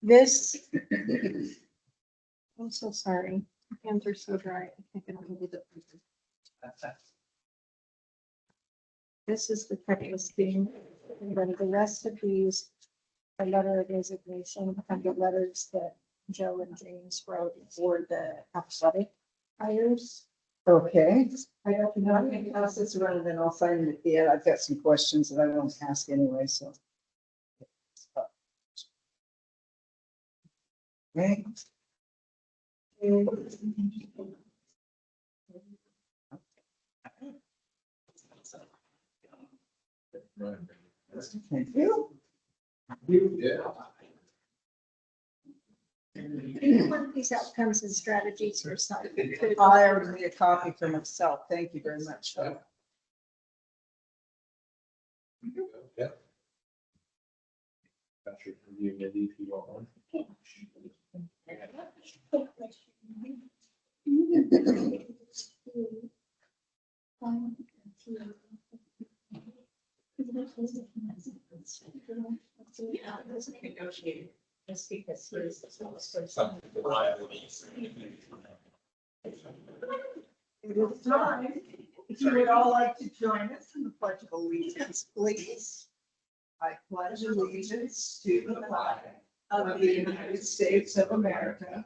This, I'm so sorry. My hands are so dry. I think I don't need it. This is the checklist thing. And then the rest of these, a letter of resignation, and the letters that Joe and James wrote for the athletic hires. Okay, I don't I'm know. gonna pass this around and then I'll sign it at the end. I've got some questions that I want to ask anyway, so. Right. Thank you. Yeah. One of these outcomes and strategies or something. I already made a copy for myself. Thank you very much. Yeah. Got your community if you want one. Negotiated, just because he is the smallest person. Some reliability. It is time. If you would all like to join us in the Pledge of Allegiance, please. I pledge allegiance to the flag of the United States of America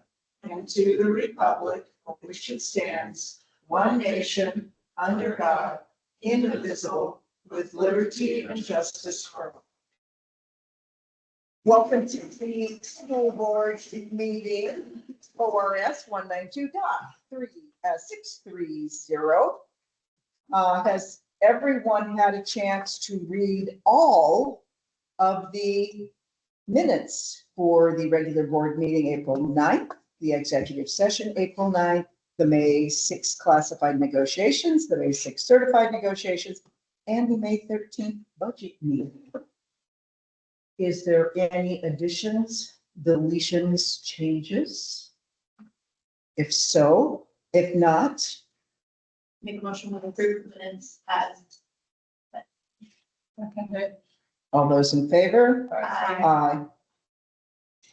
and to the republic for which it stands, one nation, under God, indivisible, with liberty and justice for all. Welcome to the school board meeting, ORS 192.630. Has everyone had a chance to read all of the minutes for the regular board meeting April 9th, the executive session April 9th, the May 6th classified negotiations, the May 6th certified negotiations, and the May 13th budget meeting? Is there any additions, deletions, changes? If so, if not, Make a motion to approve the minutes as. Okay. all those in favor? Aye. Aye.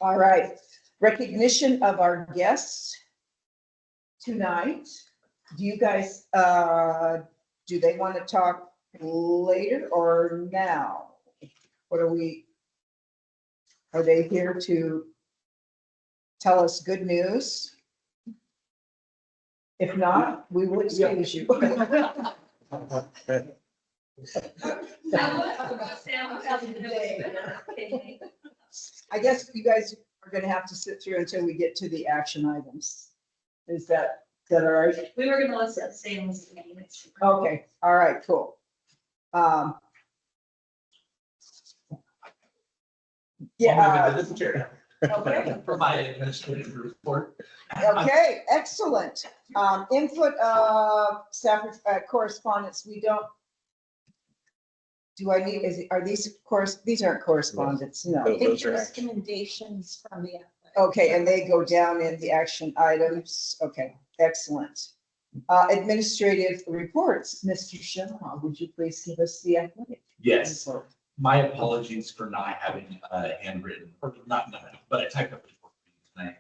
All right, recognition of our guests tonight. Do you guys, do they want to talk later or now? What are they here to tell us good news? If not, we will excuse you. I guess you guys are gonna have to sit through until we get to the action items. Is that all right? We were gonna listen to the same as the minutes. Okay, all right, cool. Yeah, This is chair. okay, For my administrative report. okay, excellent. Input of staff correspondence, we don't. Do I need, are these these aren't correspondence, no. Those It's are recommendations from the. Okay, and they go down in the action items. Okay, excellent. Administrative reports, Mr. Shaw, would you please give us the athletic? Yes, report? my apologies for not having a handwritten, or not, but I typed up a report for you tonight.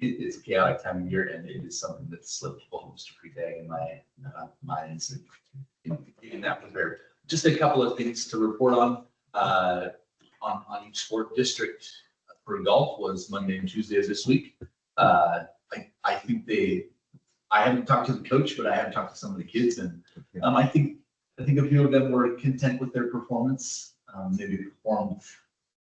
It's a chaotic time of year and it is something that slipped almost every day in my mind. So, in that regard, just a couple of things to report on each sport district. For golf was Monday and Tuesday of this week. I think I haven't talked to the coach, but I have talked to some of the kids, and I think a few of them were content with their performance. Maybe performed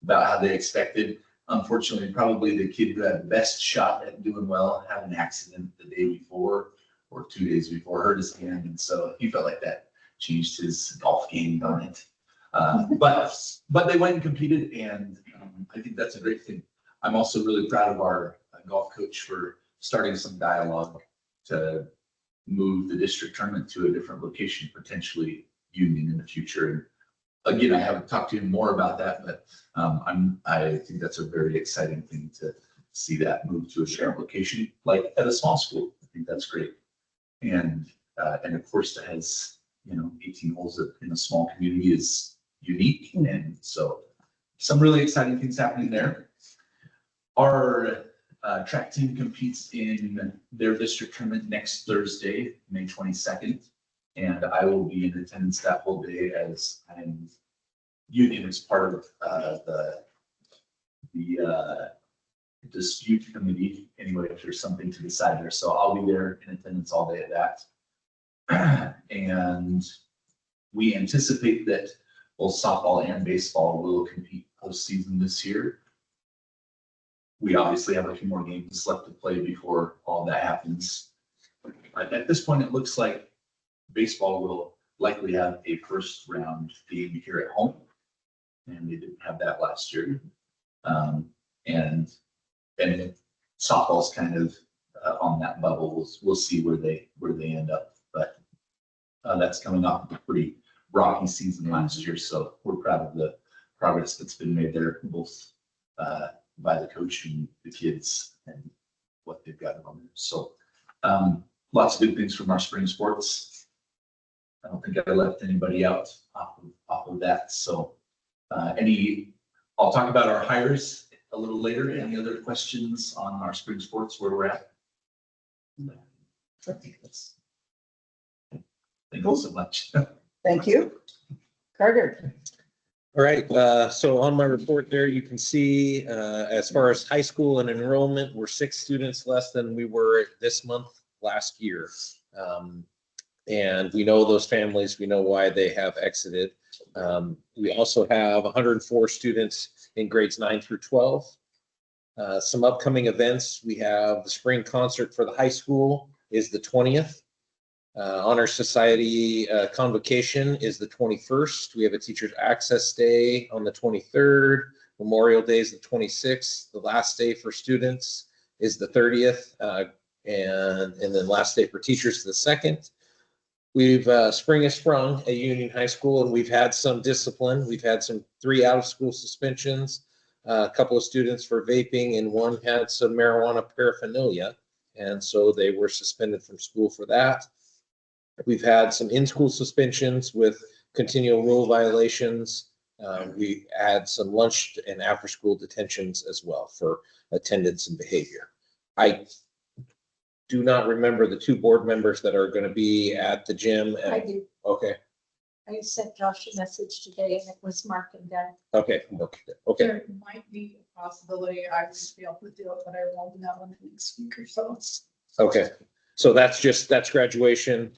about how they expected. Unfortunately, probably the kid who had the best shot at doing well had an accident the day before or 2 days before, hurt his hand, and so he felt like that changed his golf game on it. But they went and competed, and I think that's a great thing. I'm also really proud of our golf coach for starting some dialogue to move the district tournament to a different location, potentially Union in the future. And again, I haven't talked to him more about that, but I think that's a very exciting thing to see that move to a different location, like at a small school. I think that's great. And of course, that has 18 holes in a small community is unique, and so some really exciting things happening there. Our track team competes in their district tournament next Thursday, May 22nd. And I will be in attendance that whole day as I'm union as part of the dispute committee. Anyway, if there's something to decide there, so I'll be there in attendance all day at that. And we anticipate that both softball and baseball will compete postseason this year. We obviously have a few more games left to play before all that happens. But at this point, it looks like baseball will likely have a first round game here at home. And they didn't have that last year. And softball's kind of on that bubble. We'll see where they end up. But that's coming off a pretty rocky season last year. So we're proud of the progress that's been made there, both by the coach and the kids and what they've got on there. So lots of good things from our spring sports. I don't think I left anybody out off of that. So I'll talk about our hires a little later. Any other questions on our spring sports, where we're at? Thank you so much. Thank you. Carter. All right, so on my report there, you can see, as far as high school and enrollment, we're 6 students less than we were this month last year. And we know those families, we know why they have exited. We also have 104 students in grades 9 through 12. Some upcoming events, we have the spring concert for the high school is the 20th. Honor Society convocation is the 21st. We have a Teachers Access Day on the 23rd. Memorial Day is the 26th. The last day for students is the 30th. And then last day for teachers is the 2nd. We've spring has sprung at Union High School, and we've had some discipline. We've had 3 out-of-school suspensions, a couple of students for vaping, and one had some marijuana paraphernalia. And so they were suspended from school for that. We've had some in-school suspensions with continual rule violations. We had some lunch and after-school detentions as well for attendance and behavior. I do not remember the 2 board members that are going to be at the gym. I do. Okay. I sent Josh a message today and it was Mark and Deb. Okay. Okay. There might be a possibility I would be able to do it, but I won't know in the next week or so. Okay. So that's graduation.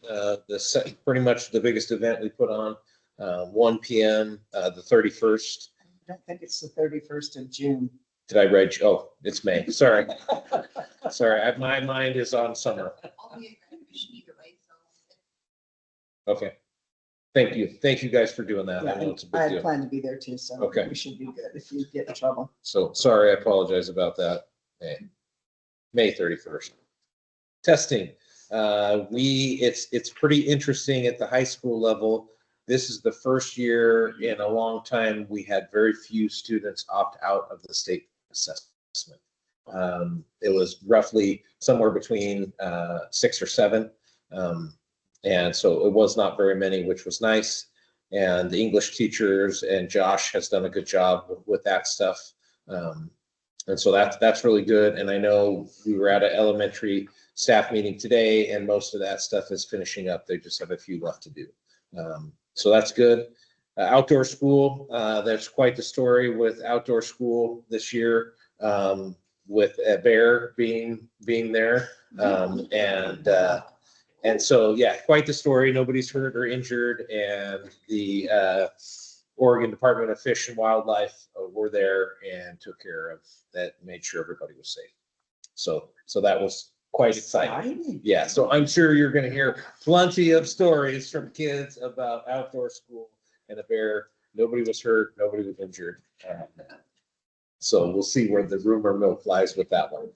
Pretty much the biggest event we put on, 1 p.m. The 31st. I don't think it's the 31st of June. Did I write? Oh, it's May. Sorry. Sorry. My mind is on summer. I'll be at graduation either way, so. Okay. Thank you. Thank you guys for doing that. I know it's a I big had deal. planned to be there too, so Okay. we should be good if you get in trouble. So sorry, I apologize about that. Okay. May 31st. Testing. It's pretty interesting at the high school level. This is the first year in a long time we had very few students opt out of the state assessment. It was roughly somewhere between 6 or 7. And so it was not very many, which was nice. And the English teachers and Josh has done a good job with that stuff. And so that's really good. And I know we were at an elementary staff meeting today and most of that stuff is finishing up. They just have a few left to do. So that's good. Outdoor school, there's quite the story with outdoor school this year, with Bear being there. And so, yeah, quite the story. Nobody's hurt or injured. And the Oregon Department of Fish and Wildlife were there and took care of that, made sure everybody was safe. So that was quite exciting. Yeah, so I'm sure you're going to hear plenty of stories from kids about outdoor school and a bear. Nobody was hurt, nobody was injured. So we'll see where the rumor mill flies with that one.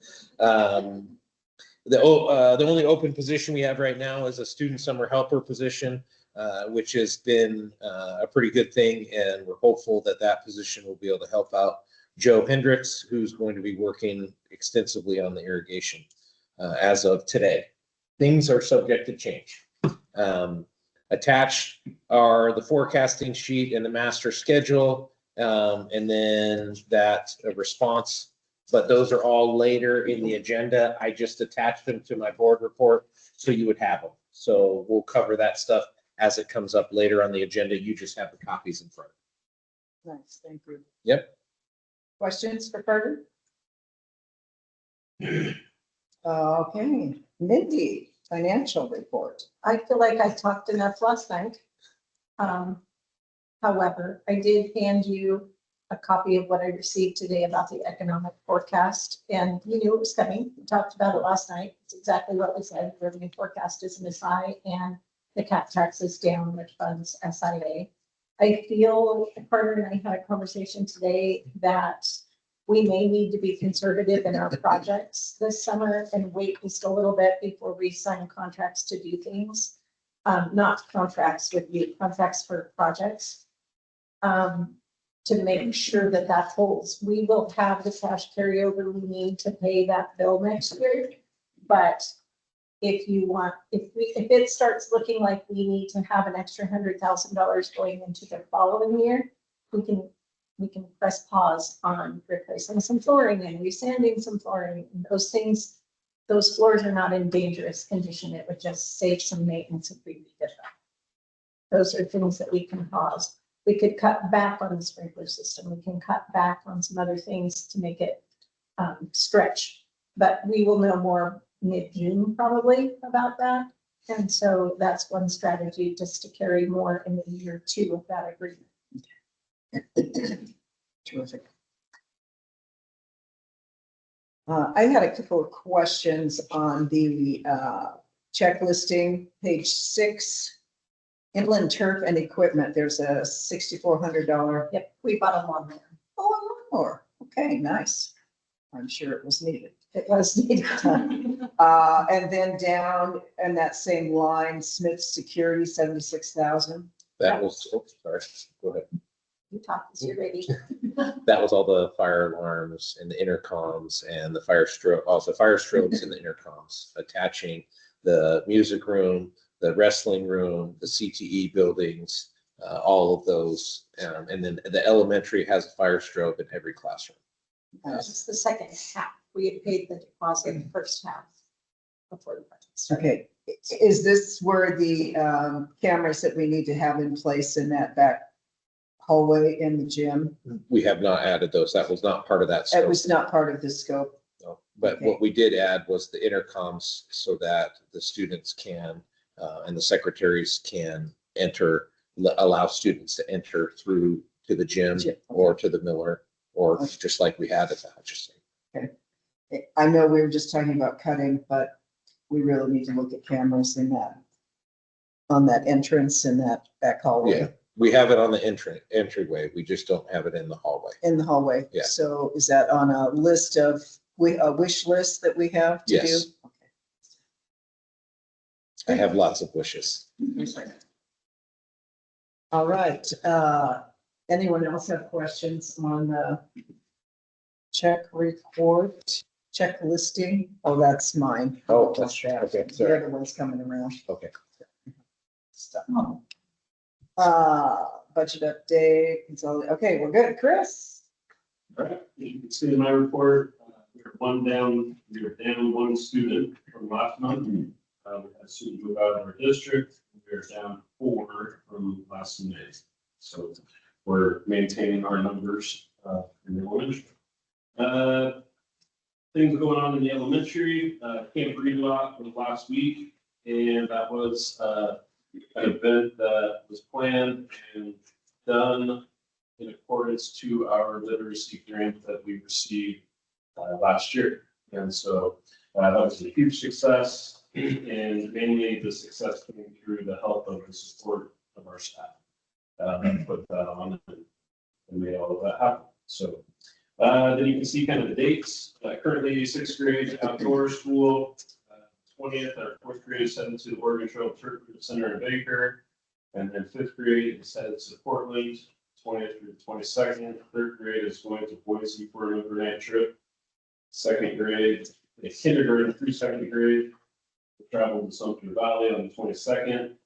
The only open position we have right now is a student summer helper position, which has been a pretty good thing. And we're hopeful that that position will be able to help out Joe Hendricks, who's going to be working extensively on the irrigation as of today. Things are subject to change. Attached are the forecasting sheet and the master schedule, and then that response but those are all later in the agenda. I just attached them to my board report, so you would have them. So we'll cover that stuff as it comes up later on the agenda. You just have the copies in front. Nice, thank you. Yep. Questions for Carter? Okay, Mindy, financial report. I feel like I talked enough last night. However, I did hand you a copy of what I received today about the economic forecast, and you knew it was coming. We talked about it last night. It's exactly what we said. The revenue forecast isn't as high, and the cap tax is down, which funds SIA. I feel, Carter and I had a conversation today that we may need to be conservative in our projects this summer and wait just a little bit before we sign contracts to do things. Not contracts with you, contracts for projects. To make sure that that holds. We will have the cash carryover we need to pay that bill next year. But if you want, if it starts looking like we need to have an extra $100,000 going into the following year, we can press pause on replacing some flooring and resanding some flooring. And those things, those floors are not in dangerous condition. It would just save some maintenance if we redid them. Those are things that we can pause. We could cut back on the sprinkler system. We can cut back on some other things to make it stretch. But we will know more mid-June probably about that. And so that's one strategy, just to carry more in the year 2 of that agreement. Terrific. I had a couple of questions on the check listing, page 6. Inland turf and equipment, there's a $6,400. Yep, we bought them on there. Oh, more. Okay, nice. I'm sure it was needed. It was needed. And then down in that same line, Smith Security, 76,000. That was, oops, sorry, go ahead. You talk as you're ready. That was all the fire alarms and the intercoms and the fire strobe, also fire strobes and the intercoms, attaching the music room, the wrestling room, the CTE buildings, all of those. And then the elementary has a fire strobe in every classroom. It's the second half. We had paid the deposit the first half before the budget started. Okay, is this where the cameras that we need to have in place in that back hallway in the gym? We have not added those. That was not part of that It scope. was not part of the scope. No. But Okay. what we did add was the intercoms so that the students can, and the secretaries can enter, allow students to enter through to the gym Gym, okay. or to the Miller, or Okay. just like we had at the Hutchinson. I know we were just talking about cutting, but we really need to look at cameras in that, on that entrance in that back hallway. Yeah, we have it on the entryway. We just don't have it in the hallway. In the hallway. Yeah. So is that on a list of, a wish list that we have to do? Yes. I have lots of wishes. Okay. All right, anyone else have questions on the check report, check listing? Oh, that's mine. Oh, that's, that. okay, The sorry. other one's coming around. Okay. Stuff. Budget update, consolidate, okay, we're good. Chris? All right, you can see in my report, we were down one student from last month. We had a student move out of our district. We are down 4 from last May. So we're maintaining our numbers in the elementary. Things going on in the elementary, Camp Greenlock was last week, and that was an event that was planned and done in accordance to our literacy grant that we received last year. And so that was a huge success, and mainly the success came through the help of the support of our staff. Put that on and made all of that happen. So then you can see kind of the dates. Currently 6th grade outdoor school, 20th, our 4th grade is headed to the Oregon Trail Turf Center in Baker. And then 5th grade is headed to Portland, 20th through the 22nd. 3rd grade is going to Boise for an overnight trip. 2nd grade, kindergarten through 2nd grade, we traveled to Sumter Valley on the 22nd.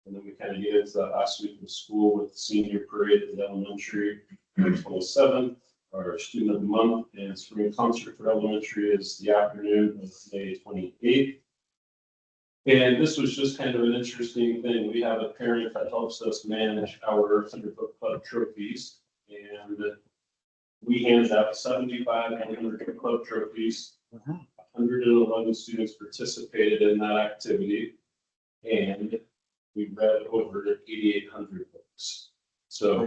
And then we kind of get into that last week of school with the senior parade at the elementary, on the 27th. our student of the month, and spring concert for elementary is the afternoon of May 28th. And this was just kind of an interesting thing. We have a parent that helps us manage our Thunderfoot Club trophies. And we handed out 75 Thunderfoot Club trophies. 111 students participated in that activity. And we read over 8,800 books. So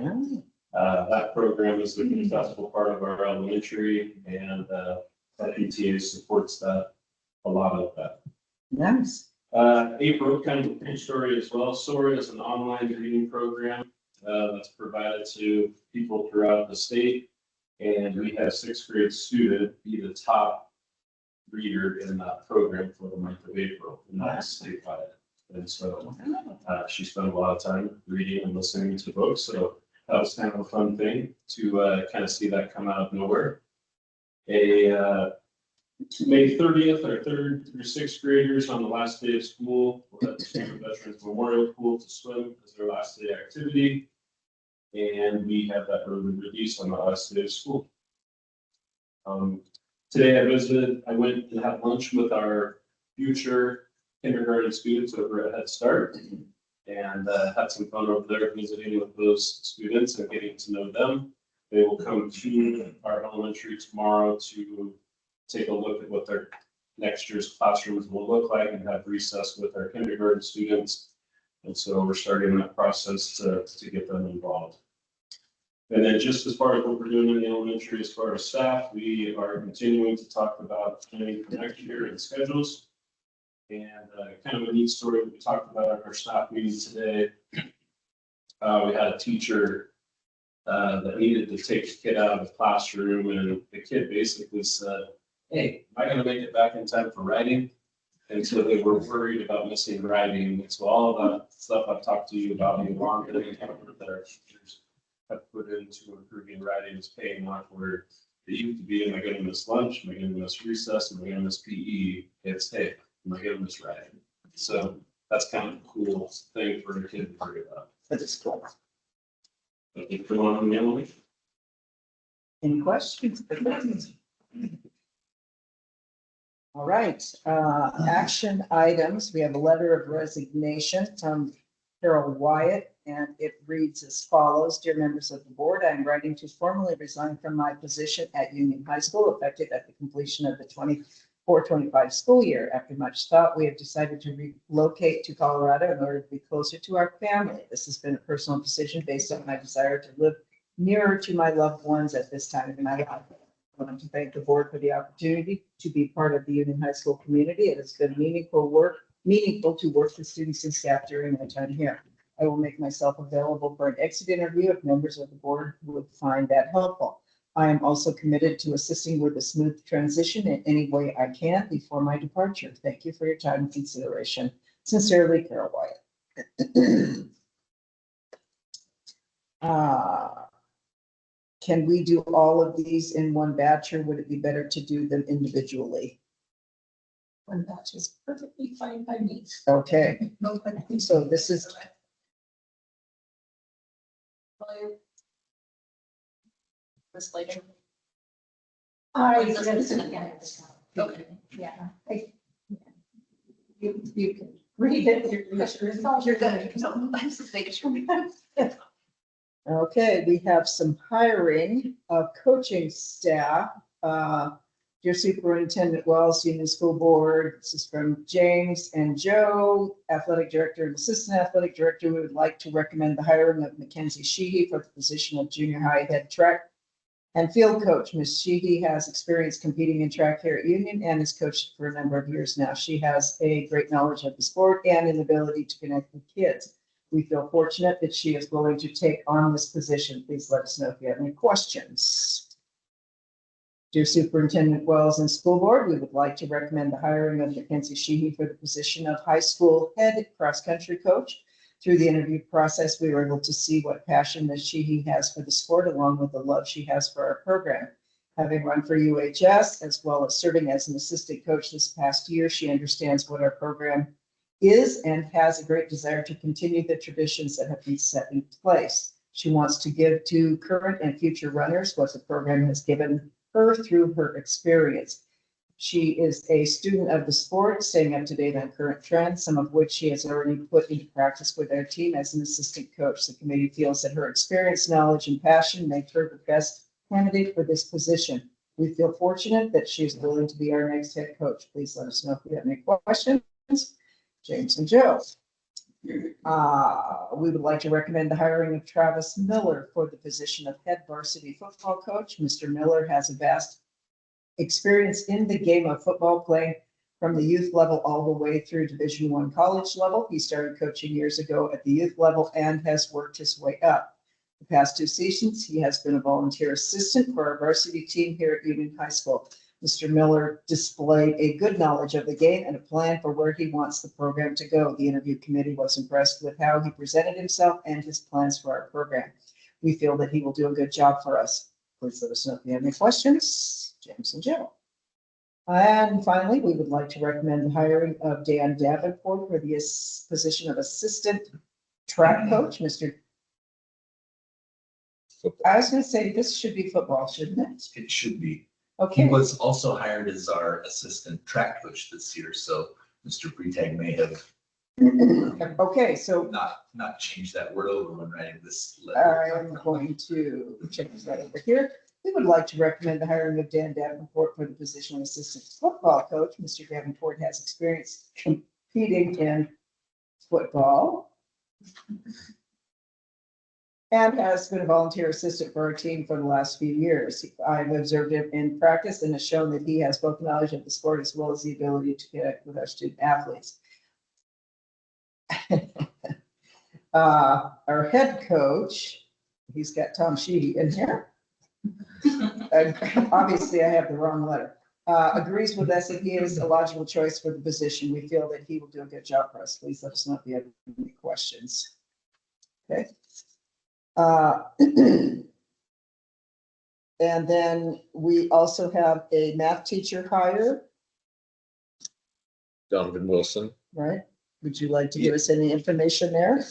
that program is a successful part of our elementary, and that PTA supports that, a lot of that. Nice. April, kind of a great story as well. SOAR is an online reading program that's provided to people throughout the state. And we had a 6th grade student be the top reader in that program for the month of April, and that's statewide. And so she spent a lot of time reading and listening to books. So that was kind of a fun thing to kind of see that come out of nowhere. May 30th, our 3rd through 6th graders on the last day of school will head to the Veterans Memorial Pool to swim as their last day activity. And we have that early release on the last day of school. Today I went and had lunch with our future kindergarten students over at Head Start, and had some fun over there visiting with those students and getting to know them. They will come to our elementary tomorrow to take a look at what their next year's classrooms will look like and have recess with our kindergarten students. And so we're starting that process to get them involved. And then just as far as what we're doing in the elementary, as far as staff, we are continuing to talk about planning for next year and schedules. And kind of a neat story that we talked about at our staff meeting today. We had a teacher that needed to take a kid out of the classroom, and the kid basically said, "Hey, am I going to make it back in time for writing?" And so they were worried about missing writing. And so all of that stuff I've talked to you about, the long that our teachers have put into improving writing is paying off, where it used to be, am I going to miss lunch? Am I going to miss recess? Am I going to miss PE? It's, hey, am I going to miss writing? So that's kind of a cool thing for a kid to worry about. That is cool. If we want to mail it. Any questions? All right, action items. We have a letter of resignation from Carol Wyatt, and it reads as follows. Dear members of the board, I am writing to formally resign from my position at Union High School effective at the completion of the 24-25 school year. After much thought, we have decided to relocate to Colorado in order to be closer to our family. This has been a personal decision based on my desire to live nearer to my loved ones at this time in my life. I want to thank the board for the opportunity to be part of the Union High School community. It has been meaningful to work with students and staff during my time here. I will make myself available for an exit interview if members of the board would find that helpful. I am also committed to assisting with a smooth transition in any way I can before my departure. Thank you for your time and consideration. Sincerely, Carol Wyatt. Can we do all of these in one batch, or would it be better to do them individually? One batch is perfectly fine by me. Okay, No, I think so this is, This later. Okay. Yeah. You can read it. You're good. No, I'm just making sure. okay, we have some hiring of coaching staff. Dear Superintendent Wells, Union School Board, this is from James and Joe, Athletic Director and Assistant Athletic Director. We would like to recommend the hiring of Mackenzie Sheehy for the position of junior high head track and field coach. Ms. Sheehy has experience competing in track here at Union and has coached for a number of years now. She has a great knowledge of the sport and an ability to connect with kids. We feel fortunate that she is willing to take on this position. Please let us know if you have any questions. Dear Superintendent Wells and School Board, we would like to recommend the hiring of Mackenzie Sheehy for the position of high school head cross-country coach. Through the interview process, we were able to see what passion that Sheehy has for the sport, along with the love she has for our program. Having run for UHS, as well as serving as an assistant coach this past year, she understands what our program is and has a great desire to continue the traditions that have been set in place. She wants to give to current and future runners what the program has given her through her experience. She is a student of the sport, staying up to date on current trends, some of which she has already put into practice with our team as an assistant coach. The committee feels that her experience, knowledge, and passion make her the best candidate for this position. We feel fortunate that she is willing to be our next head coach. Please let us know if you have any questions. James and Joe. We would like to recommend the hiring of Travis Miller for the position of head varsity football coach. Mr. Miller has a vast experience in the game of football, playing from the youth level all the way through Division I college level. He started coaching years ago at the youth level and has worked his way up. The past 2 seasons, he has been a volunteer assistant for our varsity team here at Union High School. Mr. Miller displayed a good knowledge of the game and a plan for where he wants the program to go. The interview committee was impressed with how he presented himself and his plans for our program. We feel that he will do a good job for us. Please let us know if you have any questions. James and Joe. And finally, we would like to recommend the hiring of Dan Davenport for the position of assistant track coach. I was going to say this should be football, shouldn't it? It should be. He Okay. was also hired as our assistant track coach this year, so Mr. Freitag may have Okay, so not changed that word over when writing this letter. I'm going to change that over here. We would like to recommend the hiring of Dan Davenport for the position of assistant football coach. Mr. Davenport has experience competing in football and has been a volunteer assistant for our team for the last few years. I've observed him in practice and has shown that he has both knowledge of the sport as well as the ability to connect with our student athletes. Our head coach, he's got Tom Sheehy in here. Obviously, I have the wrong letter. Agrees with us that he is a logical choice for the position. We feel that he will do a good job for us. Please let us know if you have any questions. Okay. And then we also have a math teacher hire, Donovan Wilson. right? Would you like to give us any information there?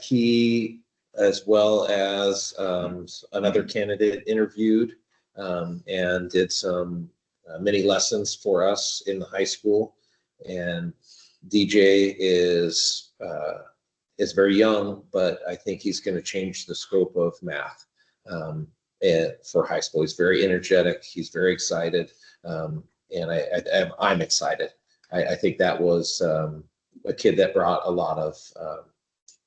He, as well as another candidate, interviewed and did some mini lessons for us in the high school. And DJ is very young, but I think he's going to change the scope of math for high school. He's very energetic. He's very excited, and I'm excited. I think that was a kid that brought a lot of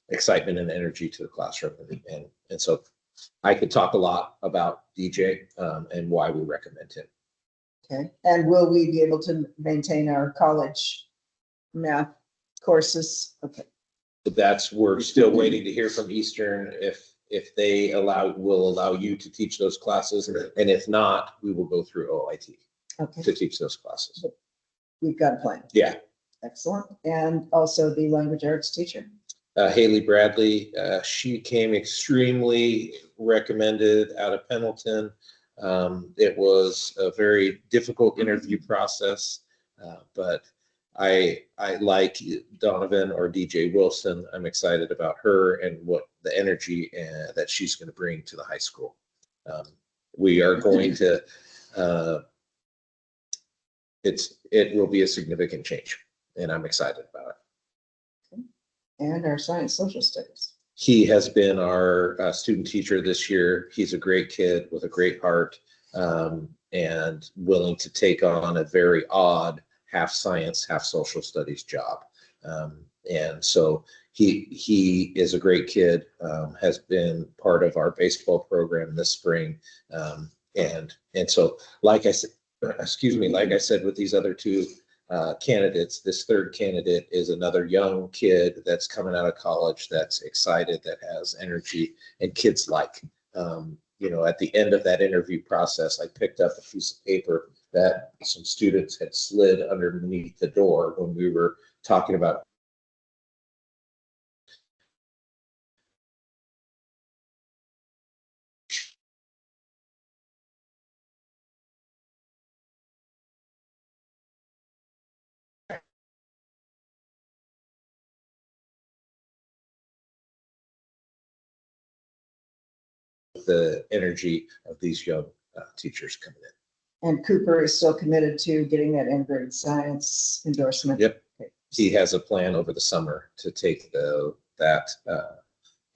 excitement and energy to the classroom. And so I could talk a lot about DJ and why we recommend him. Okay, and will we be able to maintain our college math courses? Okay, But we're still waiting to hear from Eastern if they will allow you to teach those classes. And if not, we will go through OIT okay, to teach those classes. we've got a plan. Yeah. Excellent. And also the language arts teacher. Haley Bradley, she came extremely recommended out of Pendleton. It was a very difficult interview process, but I like Donovan or DJ Wilson. I'm excited about her and what the energy that she's going to bring to the high school. We are going to, it will be a significant change, and I'm excited about it. And our science social studies. He has been our student teacher this year. He's a great kid with a great heart and willing to take on a very odd half science, half social studies job. And so he is a great kid, has been part of our baseball program this spring. And so, like I said, like I said, with these other two candidates, this third candidate is another young kid that's coming out of college, that's excited, that has energy, and kids like. At the end of that interview process, I picked up a piece of paper that some students had slid underneath the door when we were talking about with the energy of these young teachers coming in. And Cooper is still committed to getting that integrated science endorsement. Yep. Okay. He has a plan over the summer to take that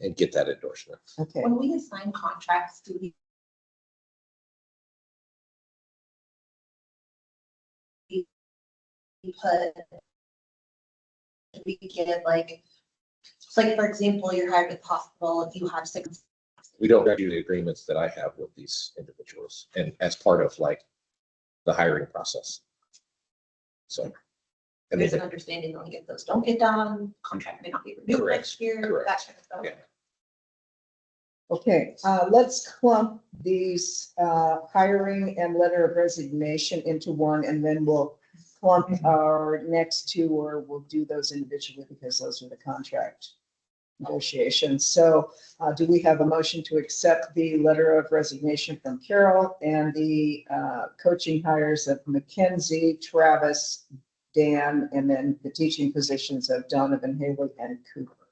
and get that endorsement. Okay, When we assign contracts, do we put, we give like, for example, you're hired at the hospital, if you have 6. We don't do the agreements that I have with these individuals and as part of like the hiring process. So. And There's then, an understanding when if those don't get done, contract may not be renewed Correct. next year, Correct. that kind of stuff. Yeah. okay, let's clump these hiring and letter of resignation into one, and then we'll clump our next two, or we'll do those individually because those are the contract negotiations. So do we have a motion to accept the letter of resignation from Carol and the coaching hires of Mackenzie, Travis, Dan, and then the teaching positions of Donovan, Haley, and Cooper?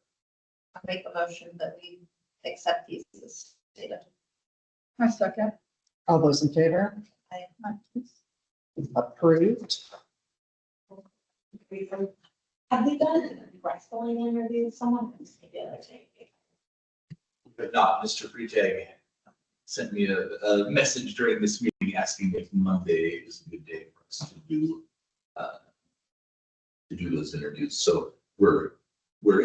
I'll make a motion that we accept these as stated. I second. All those in favor? Approved. Have we done wrestling interviews? Someone else maybe the other day. But not, Mr. Freetag sent me a message during this meeting asking if Monday is a good day for us to do those interviews. So we're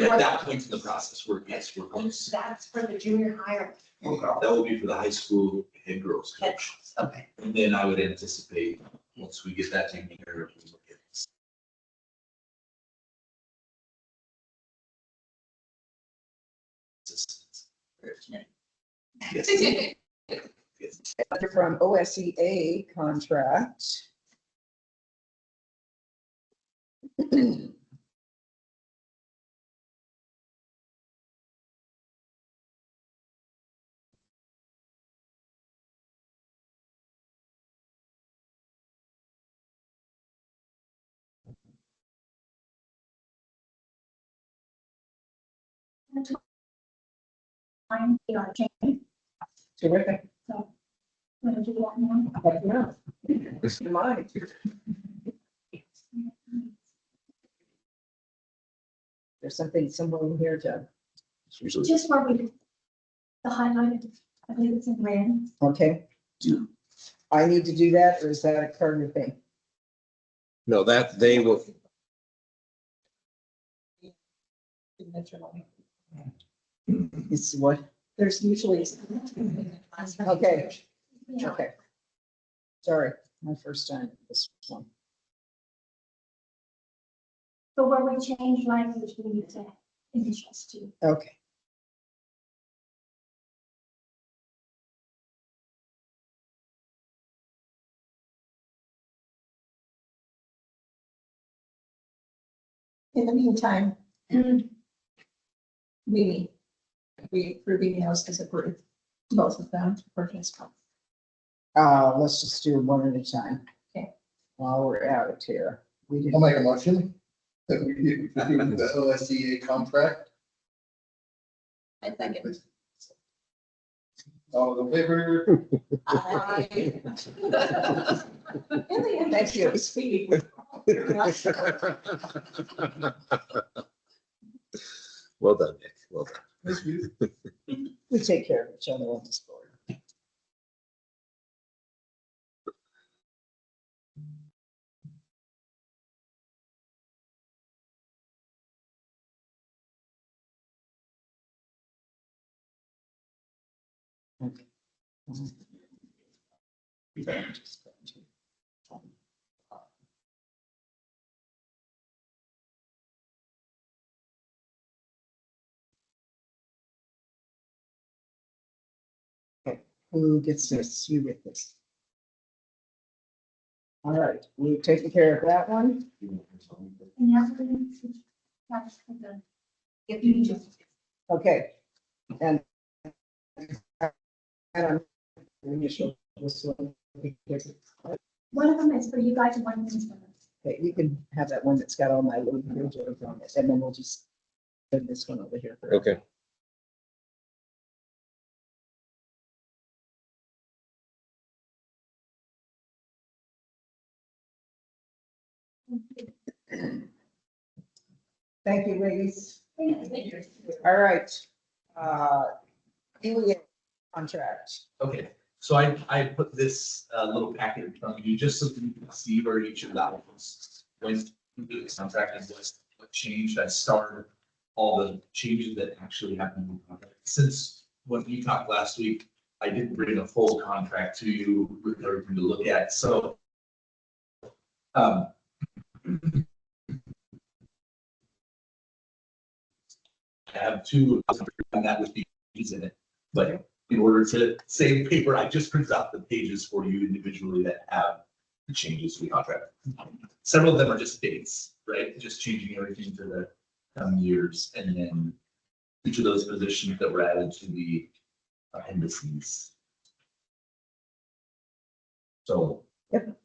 at that point in the process where, yes, we're close. That's for the junior hire. That will be for the high school head girls Head coach. coach, okay. And then I would anticipate, once we get that taken care of, we look at assistants. Yes. Yes. From OSEA contract. Terrific. Heck, yeah. You might. There's something somewhere in here to, It's usually, Just where we, the highlighted, I believe it's in red. okay. I need to do that, or is that a Carter thing? no, that they will, It's what? There's usually. Okay. Yeah. Okay. Sorry, my first time at this one. But where we change language, we need to initials too. Okay. In the meantime, we approve emails as approved, both of them for principal. Let's just do one at a time. Okay. While we're at it here. We did. I'll make a motion that we do the OSCA contract. I second. All in favor? Aye. Thank you. Speedy. well done, Nick. Well done. Thank you. We take care of each other on this board. Okay. Okay, who gets this? You get this. All right, we've taken care of that one. And now we're going to, that's for the, if you just, Okay. And initial, this one. one of them is for you guys and one of them is for us. Okay, you can have that one that's got all my little pictures on it, and then we'll just send this one over here. Okay. Thank you, ladies. All right. DWA contract. Okay, so I put this little packet in front of you just so that you can see where each of that was. When the contract and what changed, I started all the changes that actually happened in the contract. Since when we talked last week, I didn't bring a full contract to you with everything to look at, so. I have two, and that would be in it, but in order to save paper, I just printed out the pages for you individually that have the changes to the contract. Several of them are just dates, right? Just changing everything to the years, and then each of those positions that were added to the appendices. So. Yep.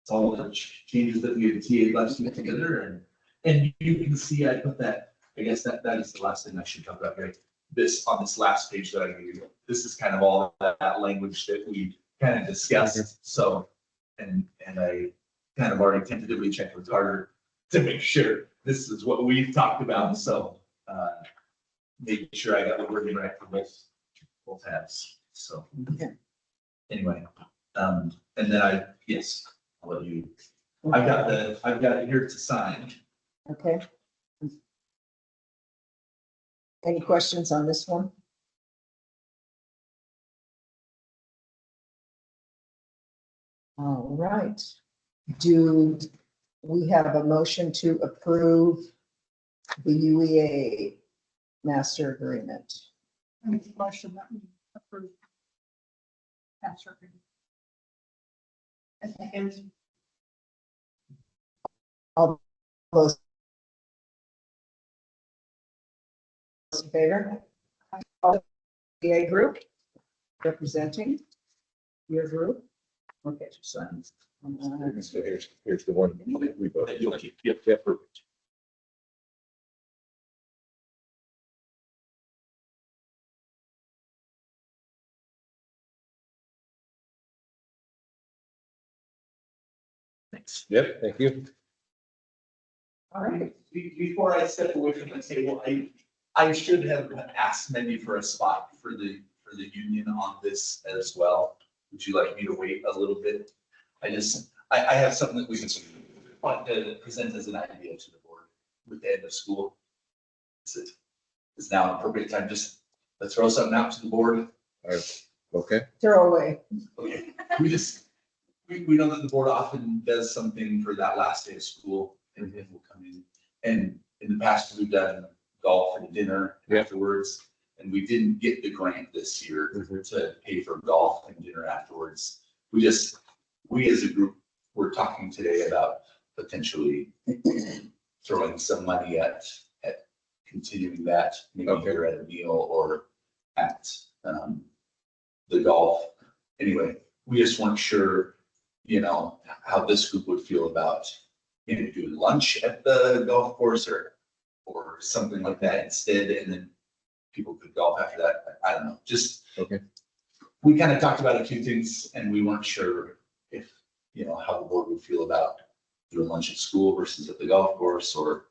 It's all the changes that we had TA last week together, and you can see I put that, I guess that is the last thing I should talk about, right? This, on this last page that I gave you, this is kind of all that language that we kind of discussed, so. And I kind of already tentatively checked with Carter to make sure this is what we've talked about, so. Making sure I got the wording right for both tabs, so. Okay. Anyway, and then yes. I'll let you, I've got it here to sign. Okay. Any questions on this one? All right. Do we have a motion to approve the UEA master agreement? I make a motion that we approve. Master agreement. I second. All those in favor? All UEA group representing your group? Okay, so So here's the one we both. That you'll keep. Yep. Yeah, perfect. Thanks. Yep, thank you. all right. Before I step away from the table, I should have asked Mindy for a spot for the union on this as well. Would you like me to wait a little bit? I have something that we can want to present as an idea to the board with the end of school. Is now an appropriate time, just to throw something out to the board. Okay. Throw away. Okay, we know that the board often does something for that last day of school, and then we'll come in. And in the past, we've done golf and dinner Yeah. afterwards, and we didn't get the grant this year to pay for golf and dinner afterwards. We as a group, we're talking today about potentially throwing some money at continuing that, maybe Okay. either at a meal or at the golf. Anyway, we just weren't sure, how this group would feel about maybe doing lunch at the golf course or something like that instead, and then people could golf after that. I don't know, just. Okay. We kind of talked about a few things and we weren't sure if, how the board would feel about doing lunch at school versus at the golf course, or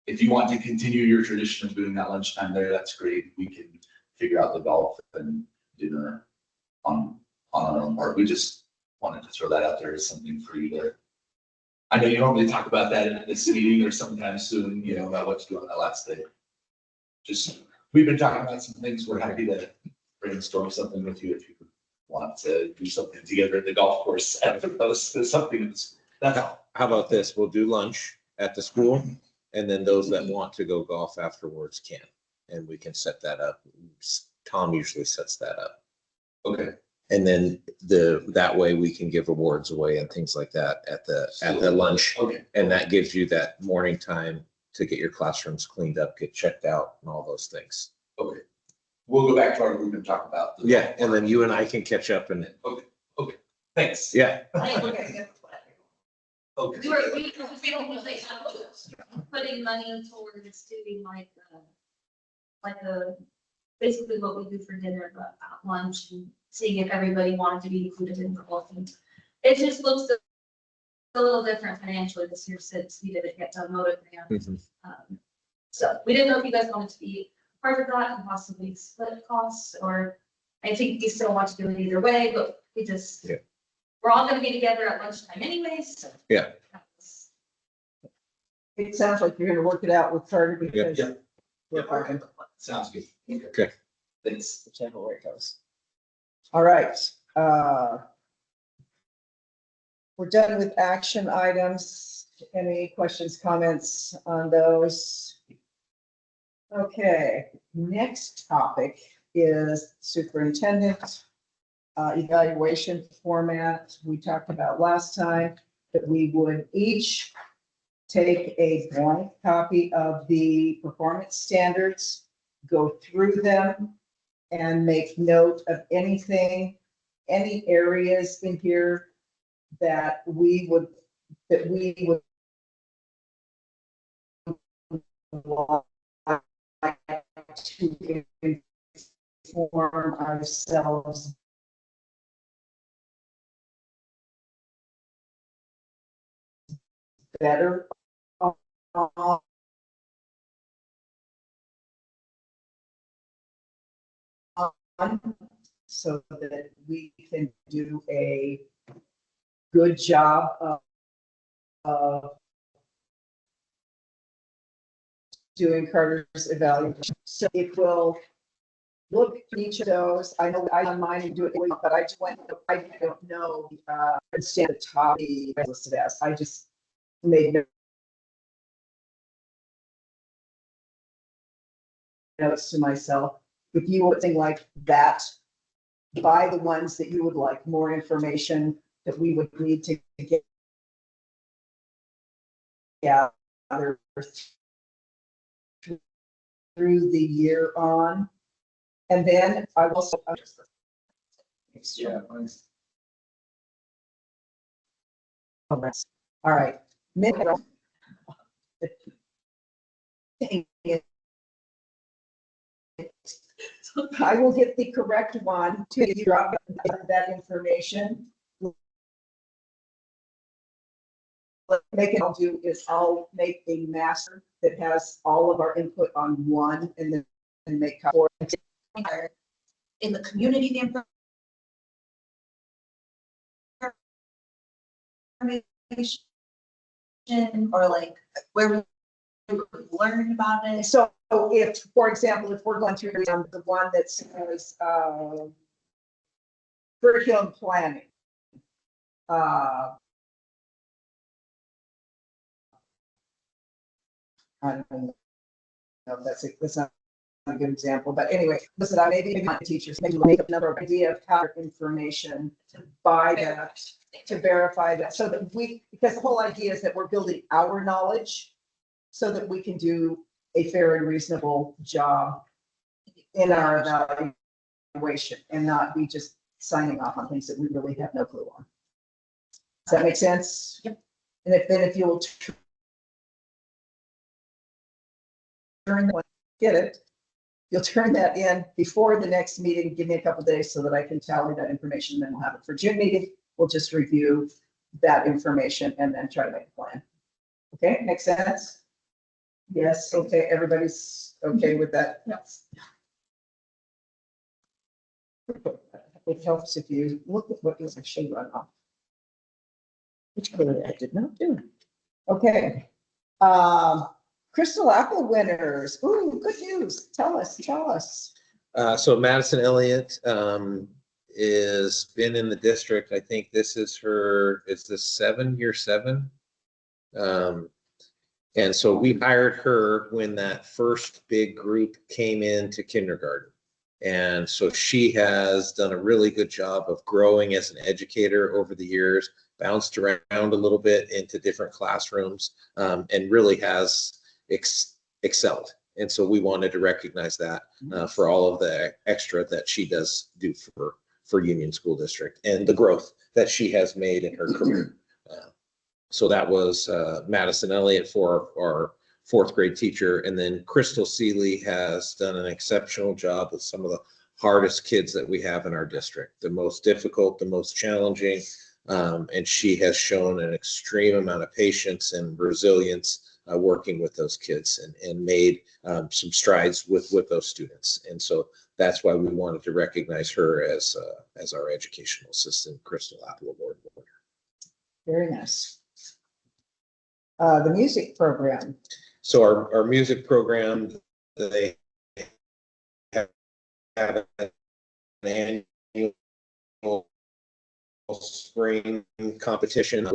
if you want to continue your tradition of doing that lunchtime there, that's great. We can figure out the golf and dinner on our own part. We just wanted to throw that out there as something for you to. I know you normally talk about that at this meeting or sometime soon, about what to do on that last day. We've been talking about some things. We're happy to brainstorm something with you if you want to do something together at the golf course as opposed to something in the school. That's all. How about this? We'll do lunch at the school, and then those that want to go golf afterwards can, and we can set that up. Tom usually sets that up. Okay. And then that way we can give awards away and things like that at the lunch. Okay. And that gives you that morning time to get your classrooms cleaned up, get checked out and all those things. Okay. We'll go back to our group and talk about. Yeah, and then you and I can catch up and, Thanks. yeah. Okay. We don't really have putting money towards doing basically what we do for dinner, but at lunch and seeing if everybody wanted to be included in the whole thing. It just looks a little different financially this year since we didn't get to motor grant. Mhm. So we didn't know if you guys wanted to be part of that and possibly split costs, or I think we still want to do it either way, but we just, Yeah. we're all gonna be together at lunchtime anyways, so. Yeah. It sounds like you're gonna work it out with Carter because Yeah. we're fine. Sounds good. Okay. Thanks. Whichever way it goes. All right, we're done with action items. Any questions, comments on those? Okay, next topic is superintendent evaluation format. We talked about last time that we would each take a blank copy of the performance standards, go through them, and make note of anything, any areas in here that we would like to inform ourselves better on, so that we can do a good job of doing Carter's evaluation. So it will look at each of those. I know I on mine and do it, but I just went, I don't know, instead of top the listed as, I just made notes to myself. If you would think like that, by the ones that you would like more information that we would need to get. Yeah, through the year on. And then I will. Yeah. All right. I will get the correct one to drop that information. What I'll do is I'll make a master that has all of our input on one and then make four. In the community information, or like where we learn about it. So if, for example, if we're going through the one that says curriculum planning, I don't know if that's not a good example, but anyway, listen, maybe my teachers maybe make up another idea of how information by that to verify that, so that we, because the whole idea is that we're building our knowledge so that we can do a fair and reasonable job in our evaluation and not be just signing off on things that we really have no clue on. Does that make sense? Yep. And if you'll get it, you'll turn that in before the next meeting, give me a couple days so that I can tally that information, then we'll have it for June meeting. We'll just review that information and then try to make a plan. Okay, makes sense? Yes, okay, everybody's okay with that? Yes. It helps if you look at what is actually run off. Which clearly I did not do. Okay. Crystal Apple winners. Ooh, good news. Tell us. So Madison Elliott is been in the district. I think this is it's the year seven. And so we hired her when that first big group came into kindergarten. And so she has done a really good job of growing as an educator over the years, bounced around a little bit into different classrooms, and really has excelled. And so we wanted to recognize that for all of the extra that she does do for Union School District and the growth that she has made in her career. So that was Madison Elliott for our fourth grade teacher. And then Crystal Seeley has done an exceptional job with some of the hardest kids that we have in our district, the most difficult, the most challenging. And she has shown an extreme amount of patience and resilience working with those kids and made some strides with those students. And so that's why we wanted to recognize her as our educational assistant, Crystal Apple Award winner. Very nice. The music program. So our music program, they have an annual spring competition,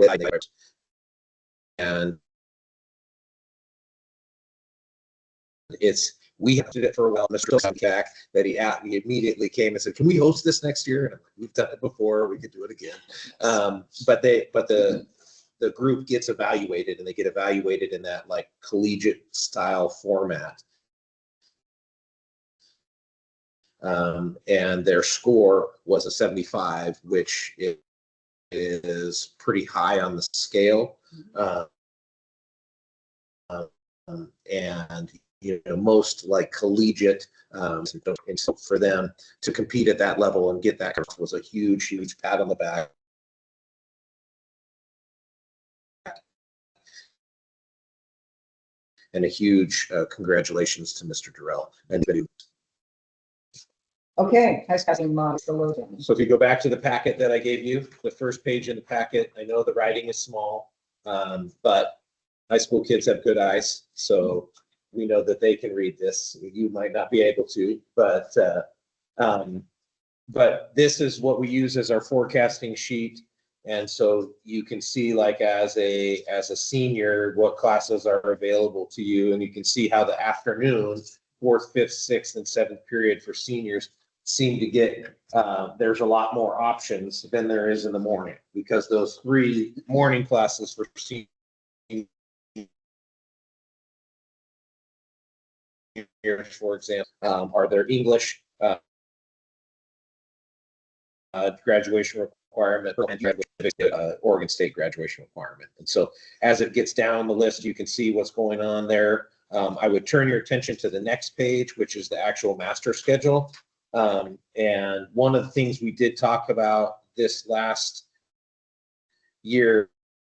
and we did it for a while. Mr. Wilson came back that he immediately came and said, "Can we host this next year?" And I'm like, "We've done it before. We could do it again." But the group gets evaluated, and they get evaluated in that like collegiate style format. And their score was a 75, which is pretty high on the scale. And most like collegiate, and so for them to compete at that level and get that was a huge pat on the back. And a huge congratulations to Mr. Durrell. Okay, high-passing model, the loading. So if you go back to the packet that I gave you, the first page in the packet, I know the writing is small, but high school kids have good eyes, so we know that they can read this. You might not be able to, but this is what we use as our forecasting sheet. And so you can see, like, as a senior, what classes are available to you, and you can see how the afternoon, 4th, 5th, 6th, and 7th period for seniors seem to get, there's a lot more options than there is in the morning, because those 3 morning classes for seniors, for example, are their English graduation requirement and Oregon State graduation requirement. And so as it gets down the list, you can see what's going on there. I would turn your attention to the next page, which is the actual master schedule. And one of the things we did talk about this last year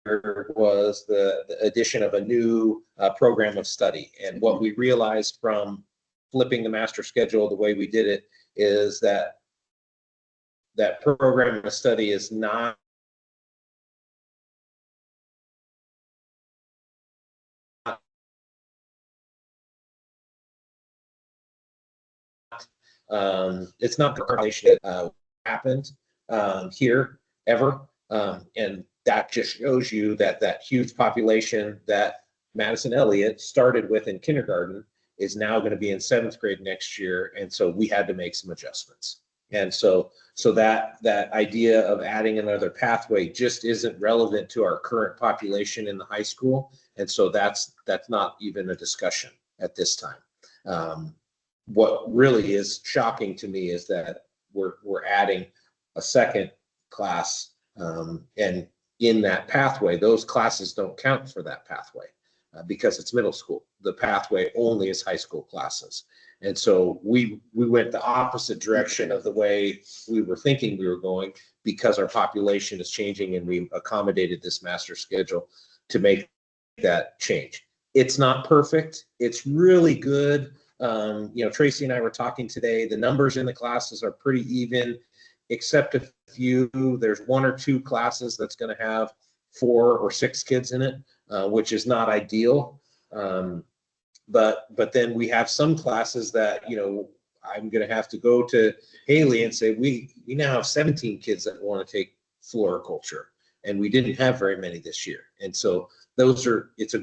was the addition of a new program of study. And what we realized from flipping the master schedule the way we did it is that program of study is not it's not the correlation that happened here ever. And that just shows you that huge population that Madison Elliott started with in kindergarten is now going to be in 7th grade next year. And so we had to make some adjustments. And so that idea of adding another pathway just isn't relevant to our current population in the high school. And so that's not even a discussion at this time. What really is shocking to me is that we're adding a second class, and in that pathway, those classes don't count for that pathway because it's middle school. The pathway only is high school classes. And so we went the opposite direction of the way we were thinking we were going, because our population is changing, and we accommodated this master schedule to make that change. It's not perfect. It's really good. Tracy and I were talking today. The numbers in the classes are pretty even, except a few. There's 1 or 2 classes that's going to have 4 or 6 kids in it, which is not ideal. But then we have some classes that, I'm going to have to go to Haley and say, we now have 17 kids that want to take floriculture, and we didn't have very many this year. And so it's a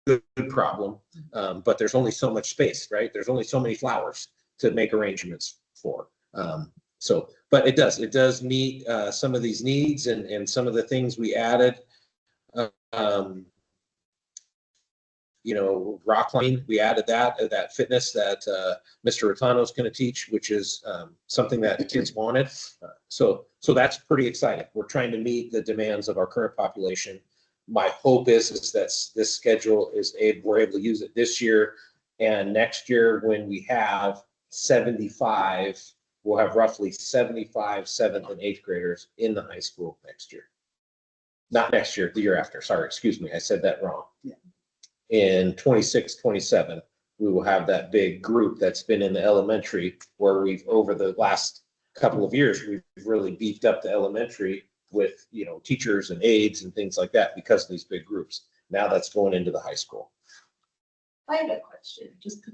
good problem, but there's only so much space, right? There's only so many flowers to make arrangements for. But it does meet some of these needs and some of the things we added. Rock climbing, we added that fitness that Mr. Rotano is going to teach, which is something that the kids wanted. So that's pretty exciting. We're trying to meet the demands of our current population. My hope is that this schedule we're able to use it this year and next year when we have 75 we'll have roughly 75 7th and 8th graders in the high school next year. Not next year, the year after. Sorry, excuse me. I said that wrong. Yeah. In 26, 27, we will have that big group that's been in the elementary where we've, over the last couple of years, we've really beefed up the elementary with, you know, teachers and aides and things like that because of these big groups. Now that's going into the high school. I have a question, just to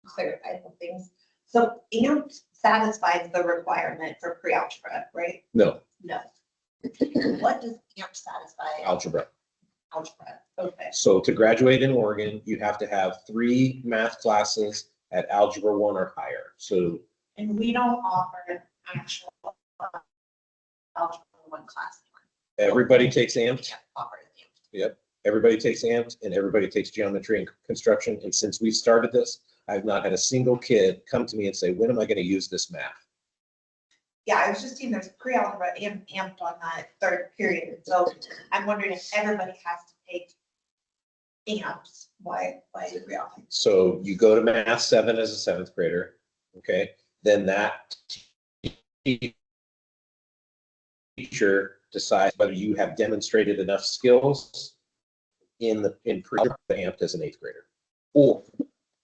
clarify some things. So AMP satisfies the requirement for pre-algebra, right? No, No. What does AMP satisfy? algebra. Algebra, okay. So to graduate in Oregon, you have to have 3 math classes at Algebra 1 or higher. So And we don't offer an actual algebra 1 class. everybody takes We AMP. can't offer it. Yep. Everybody takes AMP and everybody takes geometry and construction. And since we started this, I've not had a single kid come to me and say, when am I going to use this math? Yeah, I was just seeing there's pre-algebra and AMP on that third period. So I'm wondering if everybody has to take AMPs, why is it pre-algebra? So you go to math 7 as a 7th grader, okay? Then that teacher decides whether you have demonstrated enough skills in pre-AMP as an 8th grader. Or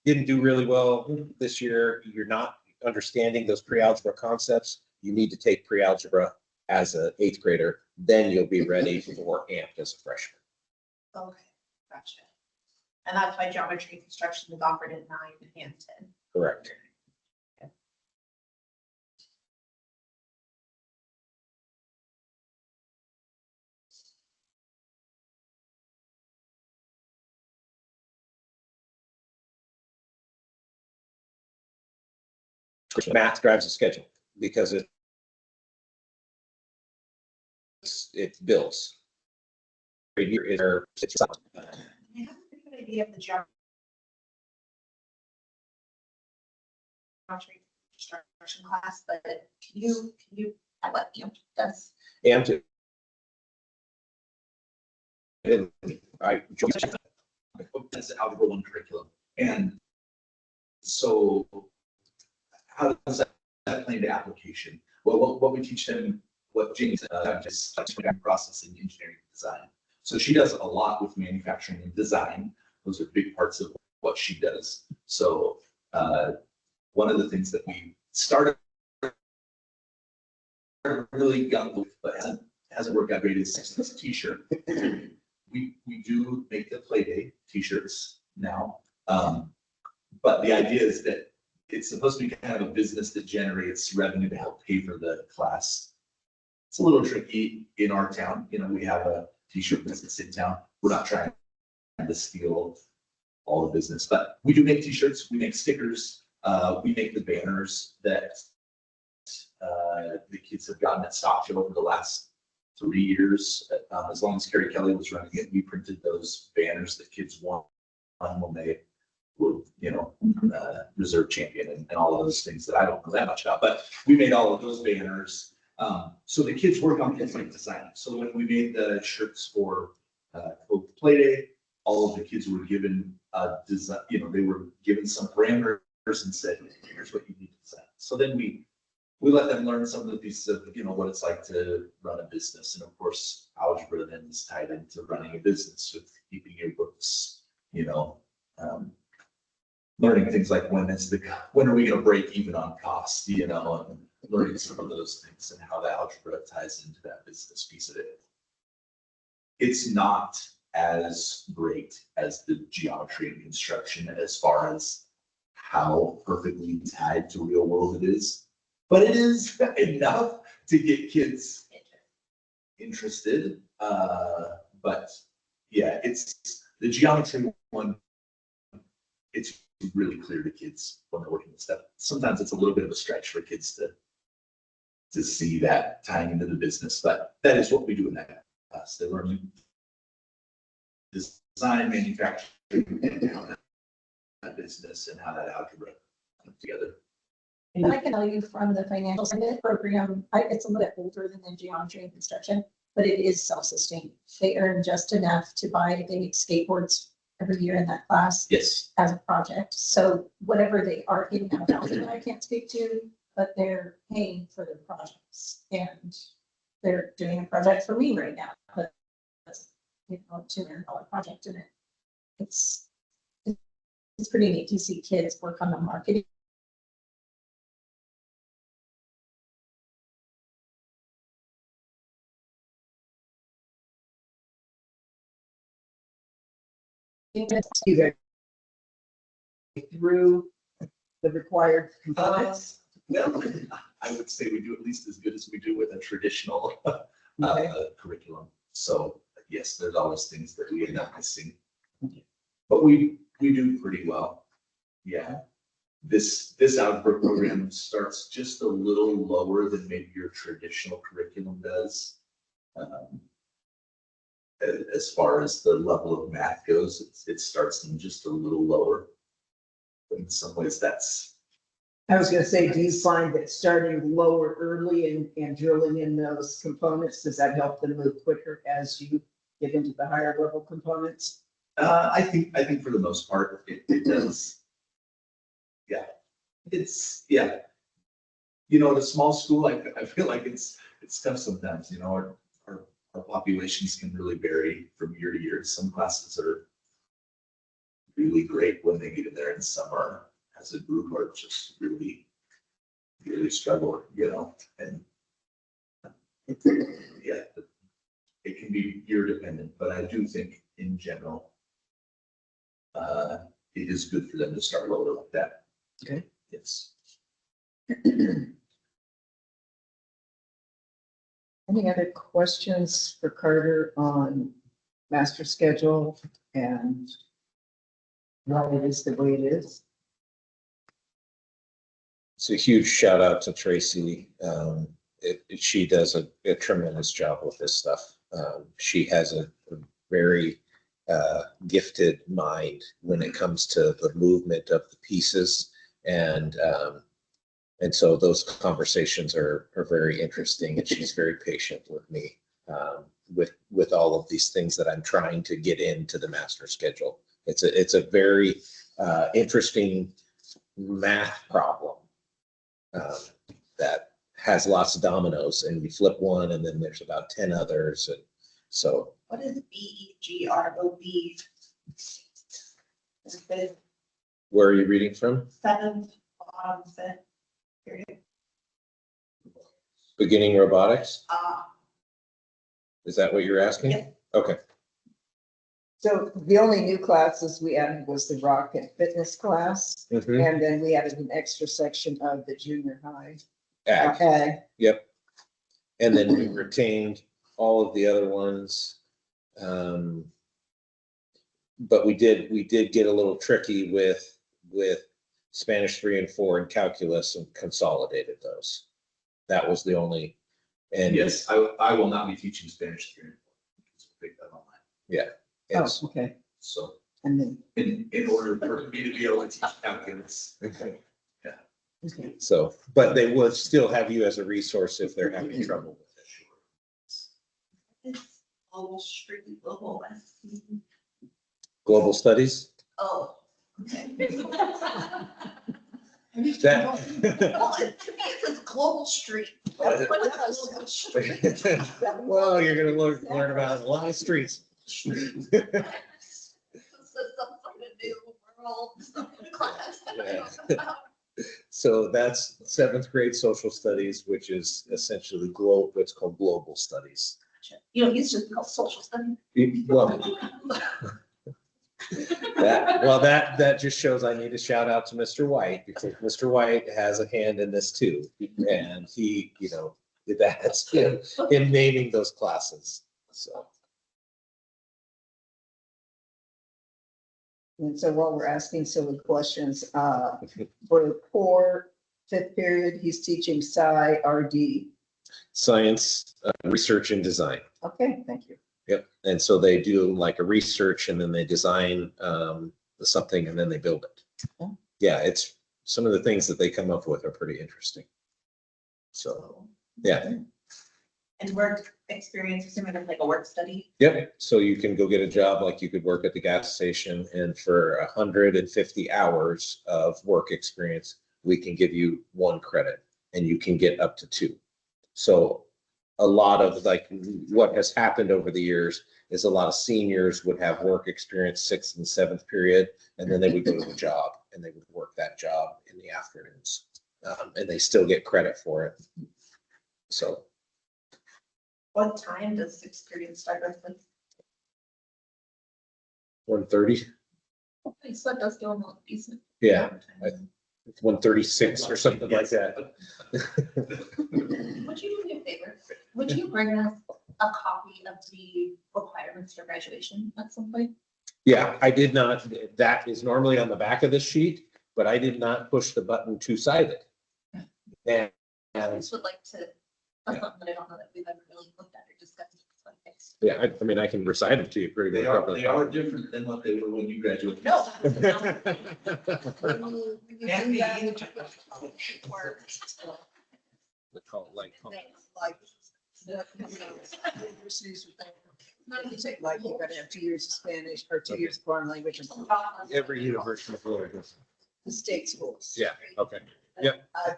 didn't do really well this year, you're not understanding those pre-algebra concepts, you need to take pre-algebra as an 8th grader, then you'll be ready for AMP as a freshman. Okay, gotcha. And that's why geometry and construction is offered at 9 and 10. Correct. Math drives the schedule because it builds. Here is our, it's I have a pretty good idea of the geometry construction class, but can you what AMP does? AMP. And I. That's Algebra 1 curriculum. And so how does that play into application? Well, what we teach them, what Jamie said, is processing, engineering, design. So she does a lot with manufacturing and design. Those are big parts of what she does. So one of the things that we started really got with, but hasn't worked out great is this t-shirt. We do make the play day t-shirts now. But the idea is that it's supposed to be kind of a business that generates revenue to help pay for the class. It's a little tricky in our town. You know, we have a t-shirt business in town. We're not trying to steal all the business, but we do make t-shirts. We make stickers. We make the banners that the kids have gotten at Stock Show over the last 3 years. As long as Carrie Kelly was running it, we printed those banners that kids won when they were, you know, reserve champion and all of those things that I don't know that much about, but we made all of those banners. So the kids work on things like design. So when we made the shirts for Play Day, all of the kids were given design, you know, they were given some parameters and said, here's what you need to design. So then we let them learn some of the pieces of, you know, what it's like to run a business. And of course, algebra then is tied into running a business with keeping your books, you know, learning things like when are we going to break even on costs, you know, and learning some of those things and how the algebra ties into that business piece of it. It's not as great as the geometry and construction as far as how perfectly tied to real world it is, but it is enough to get kids interested. But yeah, it's the geometry one. It's really clear to kids when they're working with stuff. Sometimes it's a little bit of a stretch for kids to see that tying into the business, but that is what we do in that class. They learn design, manufacturing, and how that business and how that algebra comes together. And I can tell you from the financial side of the program, it's a little bit older than the geometry and construction, but it is self-sustaining. They earn just enough to buy the skateboards every year in that class Yes, as a project. So whatever they are getting out of it, I can't speak to, but they're paying for their projects. And they're doing a project for me right now, but it's, you know, a $200 project in it. It's pretty neat to see kids work on the marketing. You guys through the required components. well, I would say we do at least as good as we do with a traditional curriculum. So yes, there's always things that we end up missing. But we do pretty well. Yeah. This algebra program starts just a little lower than maybe your traditional curriculum does. As far as the level of math goes, it starts them just a little lower. But in some ways, that's I was gonna say, do you find that starting lower early and drilling in those components, does that help them move quicker as you get into the higher level components? I think for the most part, it does. Yeah, yeah. You know, at a small school, I feel like it's tough sometimes, you know, our populations can really vary from year to year. Some classes are really great when they get in there, and some are, as a group, are just really struggle, you know, and yeah, it can be year dependent, but I do think in general, it is good for them to start lower like that. Okay. Yes. Any other questions for Carter on master schedule and why it is the way it is? It's a huge shout out to Tracy. She does a tremendous job with this stuff. She has a very gifted mind when it comes to the movement of the pieces. And so those conversations are very interesting, and she's very patient with me with all of these things that I'm trying to get into the master schedule. It's a very interesting math problem that has lots of dominoes, and you flip one and then there's about 10 others. And so What is BEGROB? Is it where are you reading from? seventh bottom set? Period. Beginning robotics? Uh, Is that what you're asking? Yep. Okay. So the only new classes we added was the rock and fitness class. Mhm. And then we added an extra section of the junior high. Ag. Ag. Yep. And then we retained all of the other ones. But we did get a little tricky with Spanish 3 and 4 and calculus and consolidated those. That was the only, and Yes, I will not be teaching Spanish 3 and 4. We'll take that online. yeah. Oh, it's- okay. So And then, in order for me to be able to teach calculus. okay. So, but they would still have you as a resource if they're having trouble with it. it's almost strictly global. Global studies? Oh, okay. That. Well, to me, it's a global street. What is global street? Well, you're gonna learn about a lot of streets. This is some new world class. that I don't know about. So that's 7th grade social studies, which is essentially what's called global studies. You know, it's just called social studies. Well, that just shows I need to shout out to Mr. White, because Mr. White has a hand in this too. And he, you know, that's him naming those classes, so. And so while we're asking silly questions, for core 5th period, he's teaching Sci RD. Science, research and design. Okay, thank you. Yep. And so they do like a research and then they design something and then they build it. Oh. Yeah, it's some of the things that they come up with are pretty interesting. So, yeah. And work experience, assuming like a work study. Yep, so you can go get a job, like you could work at the gas station, and for 150 hours of work experience, we can give you 1 credit and you can get up to 2. So a lot of like what has happened over the years is a lot of seniors would have work experience 6th and 7th period, and then they would go to the job and they would work that job in the afternoons. And they still get credit for it. So What time does experience start roughly? 1:30, So that does go on decent. yeah, 1:36 or something like that. Would you do me a favor? Would you bring us a copy of the requirements for graduation at some point? Yeah, I did not, that is normally on the back of this sheet, but I did not push the button two-sided. And, I just would like to, that's something that I don't know that we've ever really looked at or discussed. So I think- yeah, I mean, I can recite them to you pretty They good. are different than what they were when you graduated. No. We call it like, Like, universities with that, you say, like, you gotta have 2 years of Spanish or 2 years of foreign language in every university. the state schools. Yeah, okay.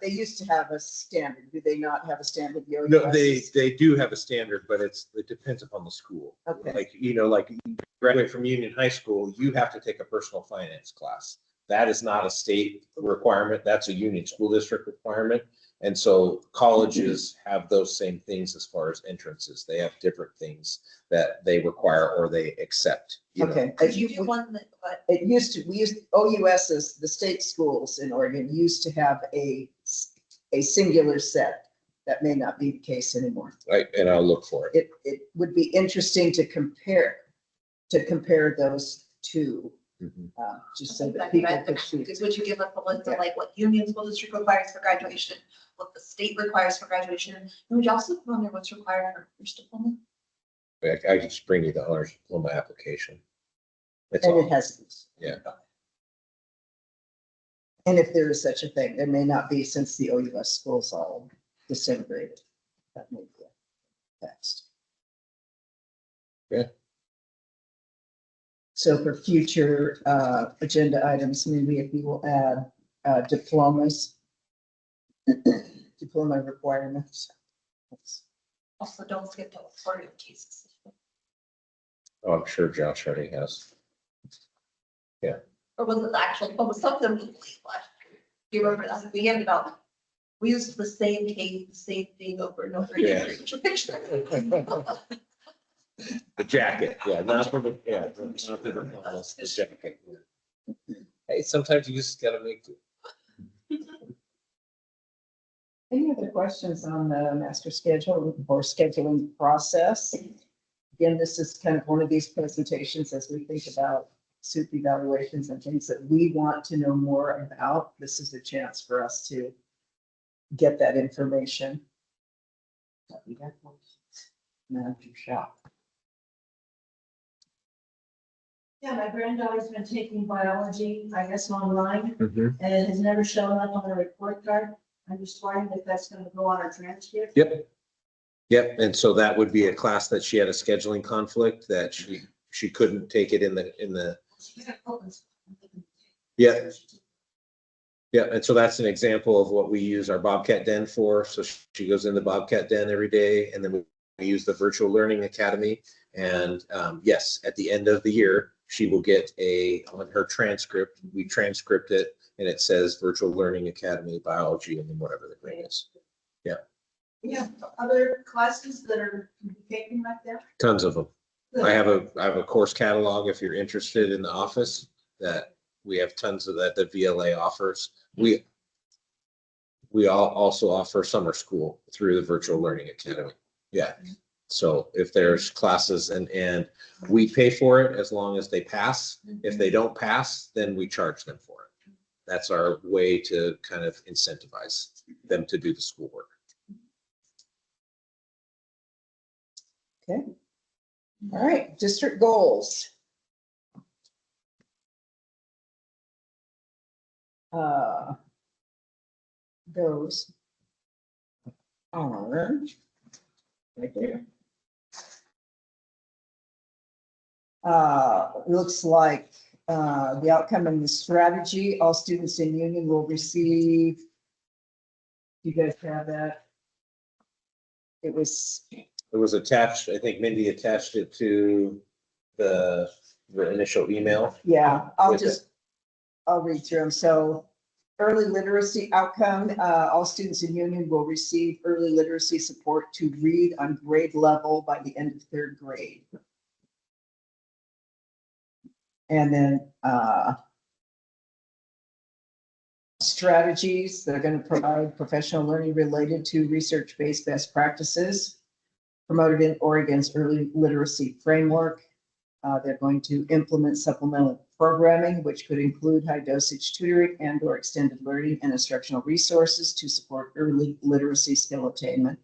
They used to have a standard. Do they not have a standard? The No, OUS? they do have a standard, but it depends upon the school. Okay. Like, like you graduate from Union High School, you have to take a personal finance class. That is not a state requirement. That's a Union School District requirement. And so colleges have those same things as far as entrances. They have different things that they require or they accept. Okay. Could you do one that, what, It used to, OUSs, the state schools in Oregon used to have a singular set. That may not be the case anymore. Right, and I'll look for it. It would be interesting to compare those two, Mhm. just so that people could see. would you give us a list of like what Union School District requires for graduation, what the state requires for graduation? And would you also put on there what's required for first diploma? I can just bring you the honors diploma application. It's And it all, has. Yeah. And if there is such a thing, there may not be, since the OUS schools all disintegrated. That may be a text. Yeah. So for future agenda items, maybe if you will add diplomas, diploma requirements. Also, don't skip the recording cases. oh, I'm sure Josh already has. Or was it the actual, oh, was something we believed last year? Do you remember that? We handed out, we used the same case, the same thing over and over again. for each picture. The jacket, yeah, not for the, yeah, not for the jacket. Hey, sometimes you just gotta make it. Any other questions on the master schedule or scheduling process? Again, this is kind of one of these presentations as we think about SUP evaluations and things that we want to know more about. This is a chance for us to get that information. Manager shop. Yeah, my granddaughter's been taking biology, I guess, online, Mhm. and it has never shown up on the report card. I'm just wondering if that's gonna go on our transcript. Yep. Yep, and so that would be a class that she had a scheduling conflict that she couldn't take it in the, Yeah. yeah, and so that's an example of what we use our Bobcat Den for. So she goes in the Bobcat Den every day, and then we use the Virtual Learning Academy. And yes, at the end of the year, she will get on her transcript, we transcript it, and it says Virtual Learning Academy Biology, and then whatever the grade is. Yeah, other classes that are taken like that? Tons of them. I have a course catalog if you're interested in the office, that we have tons of that VLA offers. We also offer summer school through the Virtual Learning Academy. Yeah. So if there's classes and we pay for it as long as they pass. If they don't pass, then we charge them for it. That's our way to kind of incentivize them to do the schoolwork. Okay. All right, district goals. Those are Right there. Looks like the outcome and the strategy, all students in Union will receive. You guys have that? It was, attached, I think Mindy attached it to the initial email. yeah, I'll read through them. So early literacy outcome, all students in Union will receive early literacy support to read on grade level by the end of third grade. And then strategies, they're going to provide professional learning related to research-based best practices promoted in Oregon's early literacy framework. They're going to implement supplemental programming, which could include high dosage tutoring and/or extended learning and instructional resources to support early literacy skill attainment.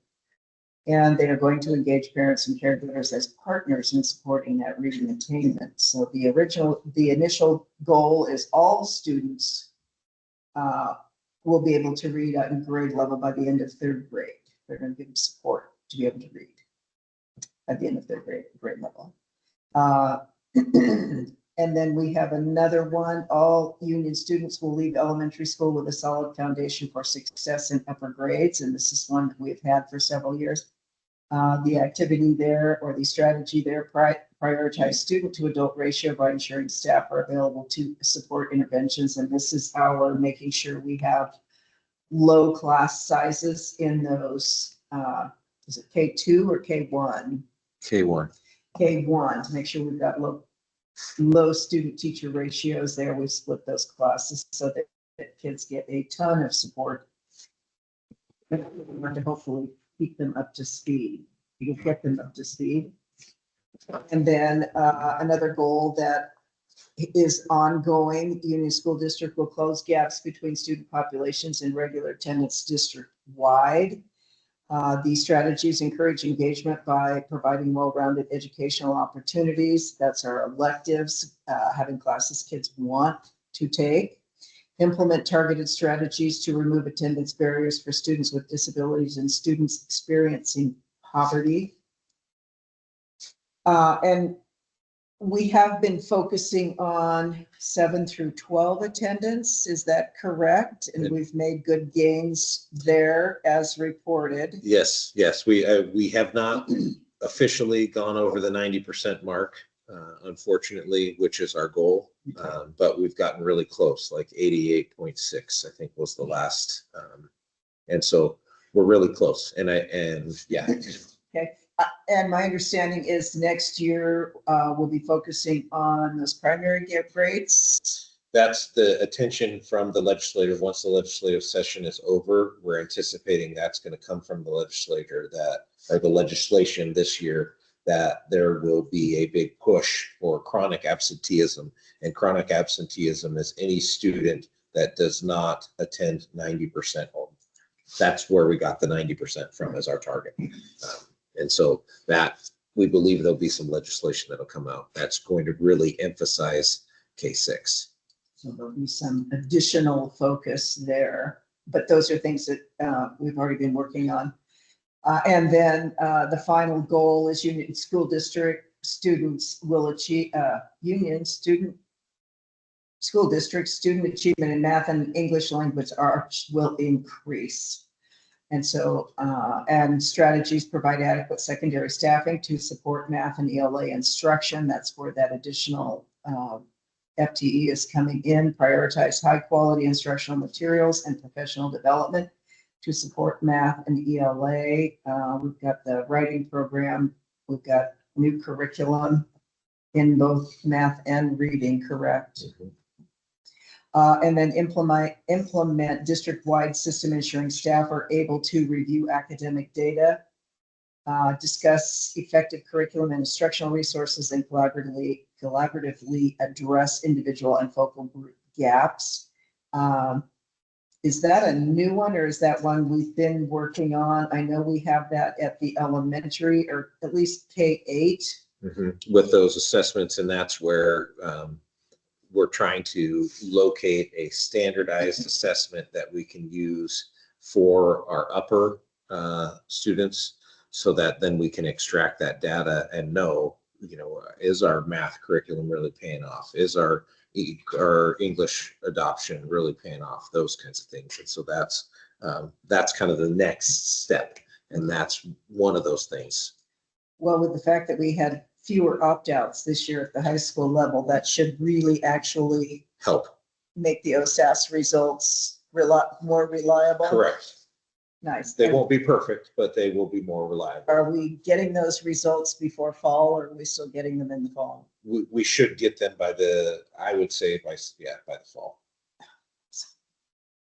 And they are going to engage parents and caregivers as partners in supporting that reading attainment. So the initial goal is all students will be able to read at grade level by the end of third grade. They're going to give them support to be able to read at the end of third grade level. And then we have another one. All Union students will leave elementary school with a solid foundation for success in upper grades. And this is one that we've had for several years. The activity there, or the strategy there, prioritize student to adult ratio by ensuring staff are available to support interventions. And this is our making sure we have low class sizes in those, is it K2 or K1? K1. K1, to make sure we've got low student teacher ratios there. We split those classes so that kids get a ton of support. And to hopefully keep them up to speed. You can get them up to speed. And then another goal that is ongoing, Union School District will close gaps between student populations and regular attendance district-wide. These strategies encourage engagement by providing well-rounded educational opportunities. That's our electives, having classes kids want to take. Implement targeted strategies to remove attendance barriers for students with disabilities and students experiencing poverty. And we have been focusing on 7 through 12 attendance. Is that correct? And we've made good gains there as reported. Yes, we have not officially gone over the 90% mark, unfortunately, which is our goal. But we've gotten really close, like 88.6, I think was the last. And so we're really close. And yeah. Okay. And my understanding is next year we'll be focusing on those primary grades. That's the attention from the legislature. Once the legislative session is over, we're anticipating that's going to come from the legislature or the legislation this year, that there will be a big push for chronic absenteeism. And chronic absenteeism is any student that does not attend 90% home. That's where we got the 90% from as our target. And so that we believe there'll be some legislation that'll come out that's going to really emphasize K6. So there'll be some additional focus there, but those are things that we've already been working on. And then the final goal is Union School District students will achieve, School District student achievement in math and English language arts will increase. And so, and strategies provide adequate secondary staffing to support math and ELA instruction. That's where that additional FTE is coming in. Prioritize high quality instructional materials and professional development to support math and ELA. We've got the writing program. We've got new curriculum in both math and reading, correct? Mm-hmm. And then implement district-wide system ensuring staff are able to review academic data, discuss effective curriculum and instructional resources, and collaboratively address individual and focal group gaps. Is that a new one, or is that one we've been working on? I know we have that at the elementary, or at least K8. Mm-hmm. With those assessments, and that's where we're trying to locate a standardized assessment that we can use for our upper students. so that then we can extract that data and know, is our math curriculum really paying off? Is our English adoption really paying off? Those kinds of things. And so that's kind of the next step. And that's one of those things. Well, with the fact that we had fewer opt-outs this year at the high school level, that should really actually Help. make the OSAS results more reliable. Correct. Nice. They won't be perfect, but they will be more reliable. Are we getting those results before fall, or are we still getting them in the fall? We should get them I would say by the fall. I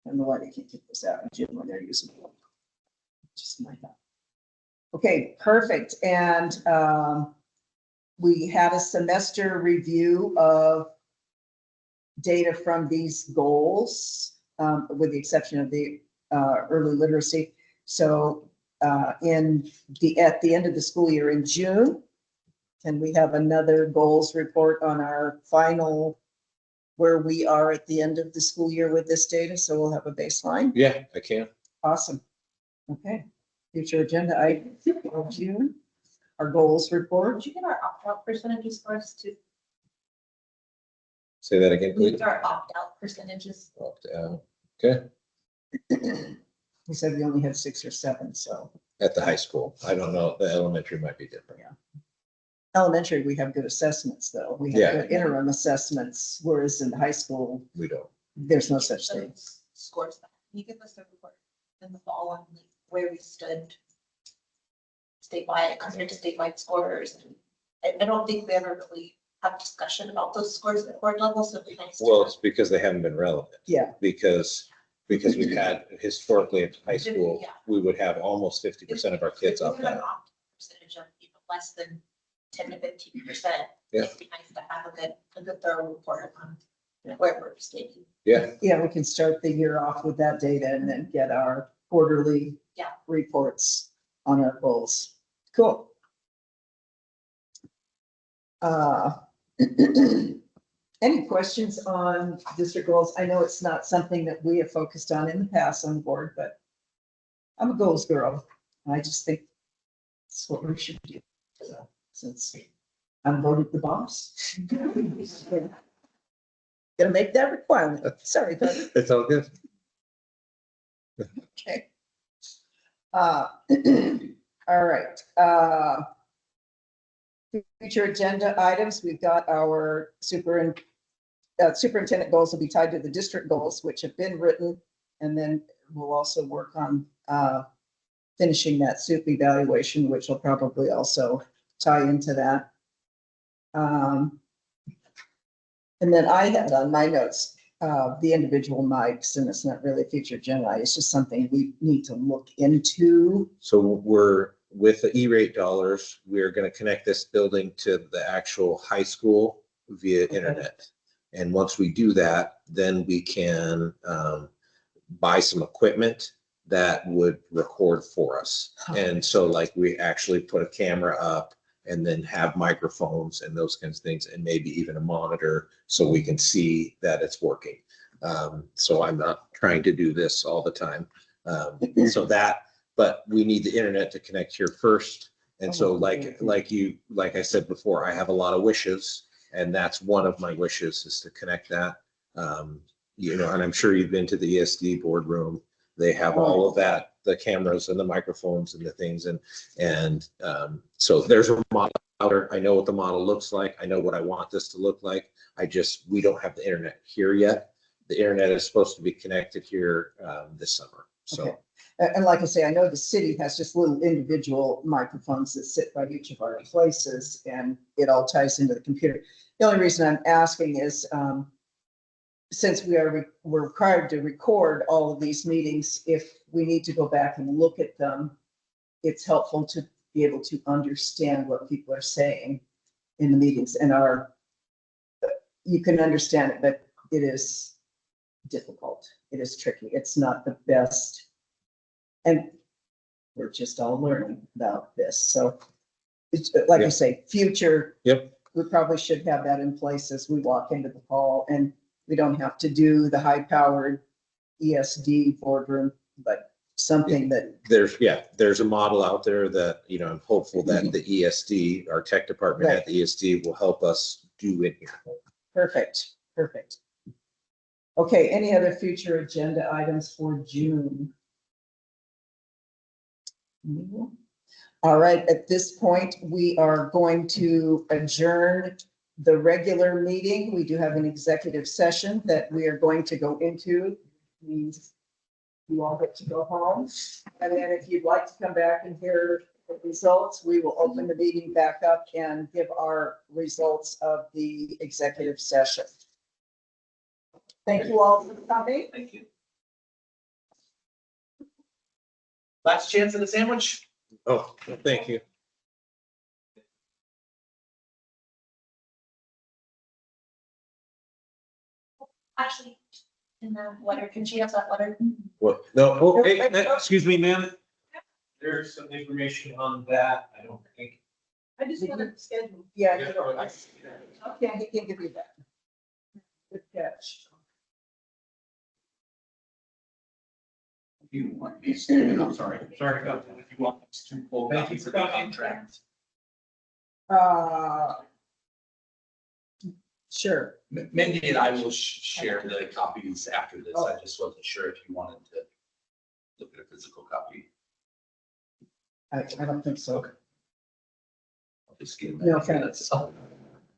don't know why they can't get this out in June when they're using it. Just my thought. Okay, perfect. And we had a semester review of data from these goals, with the exception of the early literacy. So at the end of the school year in June, can we have another goals report on our final, where we are at the end of the school year with this data? So we'll have a baseline. Yeah, I can. Awesome. Okay. Future agenda item of June, our goals report. Would you get our opt-out percentages for us to, Say that again, please. our opt-out percentages? Okay, We said we only had 6 or 7, so at the high school. I don't know. The elementary might be different. elementary, we have good assessments though. We Yeah. have good interim assessments, whereas in high school, We don't. there's no such thing. Scores. Can you give us a report in the fall on like, where we stood statewide compared to statewide scores? And I don't think we ever really have discussion about those scores at board level, so it'd be nice. Well, it's because they haven't been relevant. Yeah. Because we've had historically at high school, Yeah. we would have almost 50% of our kids If we opt had an out. opt percentage of less than 10 to 15%. Yeah. It'd be nice to have a good thorough report on where we're standing. Yeah, Yeah, we can start the year off with that data and then get our quarterly Yeah. reports on our goals. Cool. Any questions on district goals? I know it's not something that we have focused on in the past on the board, but I'm a goals girl. I just think it's what we should do. So, since I'm voted the boss. Gonna make that requirement. Sorry, buddy. it's all good. Okay. All right. Future agenda items, we've got our superintendent goals will be tied to the district goals, which have been written. And then we'll also work on finishing that SUP evaluation, which will probably also tie into that. And then I had on my notes, the individual mics, and it's not really a feature agenda, it's just something we need to look into. So we're, with the E-rate dollars, we're gonna connect this building to the actual high school via internet. And once we do that, then we can buy some equipment that would record for us. And so like we actually put a camera up and then have microphones and those kinds of things, and maybe even a monitor so we can see that it's working. So I'm not trying to do this all the time. But we need the internet to connect here first. And so like I said before, I have a lot of wishes, and that's one of my wishes is to connect that. And I'm sure you've been to the ESD boardroom. They have all of that, the cameras and the microphones and the things. And so there's a model out there. I know what the model looks like. I know what I want this to look like. We don't have the internet here yet. The internet is supposed to be connected here this summer. So. Okay. And like I say, I know the city has just little individual microphones that sit by each of our places, and it all ties into the computer. The only reason I'm asking is, since we're required to record all of these meetings, if we need to go back and look at them, it's helpful to be able to understand what people are saying in the meetings. And you can understand it, but it is difficult. It is tricky. It's not the best. And we're just all learning about this. So it's like I say, future. Yep. We probably should have that in place as we walk into the fall, and we don't have to do the high-powered ESD boardroom, but something that, there's a model out there that, you know, I'm hopeful that the ESD, our tech department at the ESD will help us do in here. perfect. Okay, any other future agenda items for June? No. All right, at this point, we are going to adjourn the regular meeting. We do have an executive session that we are going to go into. Means you all get to go home. And then if you'd like to come back and hear the results, we will open the meeting back up and give our results of the executive session. Thank you all for coming. Thank you. Last chance at a sandwich? Oh, thank you. Actually, in the letter, can she have that letter? What? No, oh, hey, excuse me, ma'am. There's some information on that. I don't think. I just wanted to schedule. Yeah, Yeah, okay, he can give you that. Good catch. If you want these, I'm sorry about that. If you want these two full Thank you copies for of the coming. contract. Sure. Mindy and I will share the copies after this. I just wasn't sure if you wanted to look at a physical copy. I don't think so. I'll just give No, them. thanks.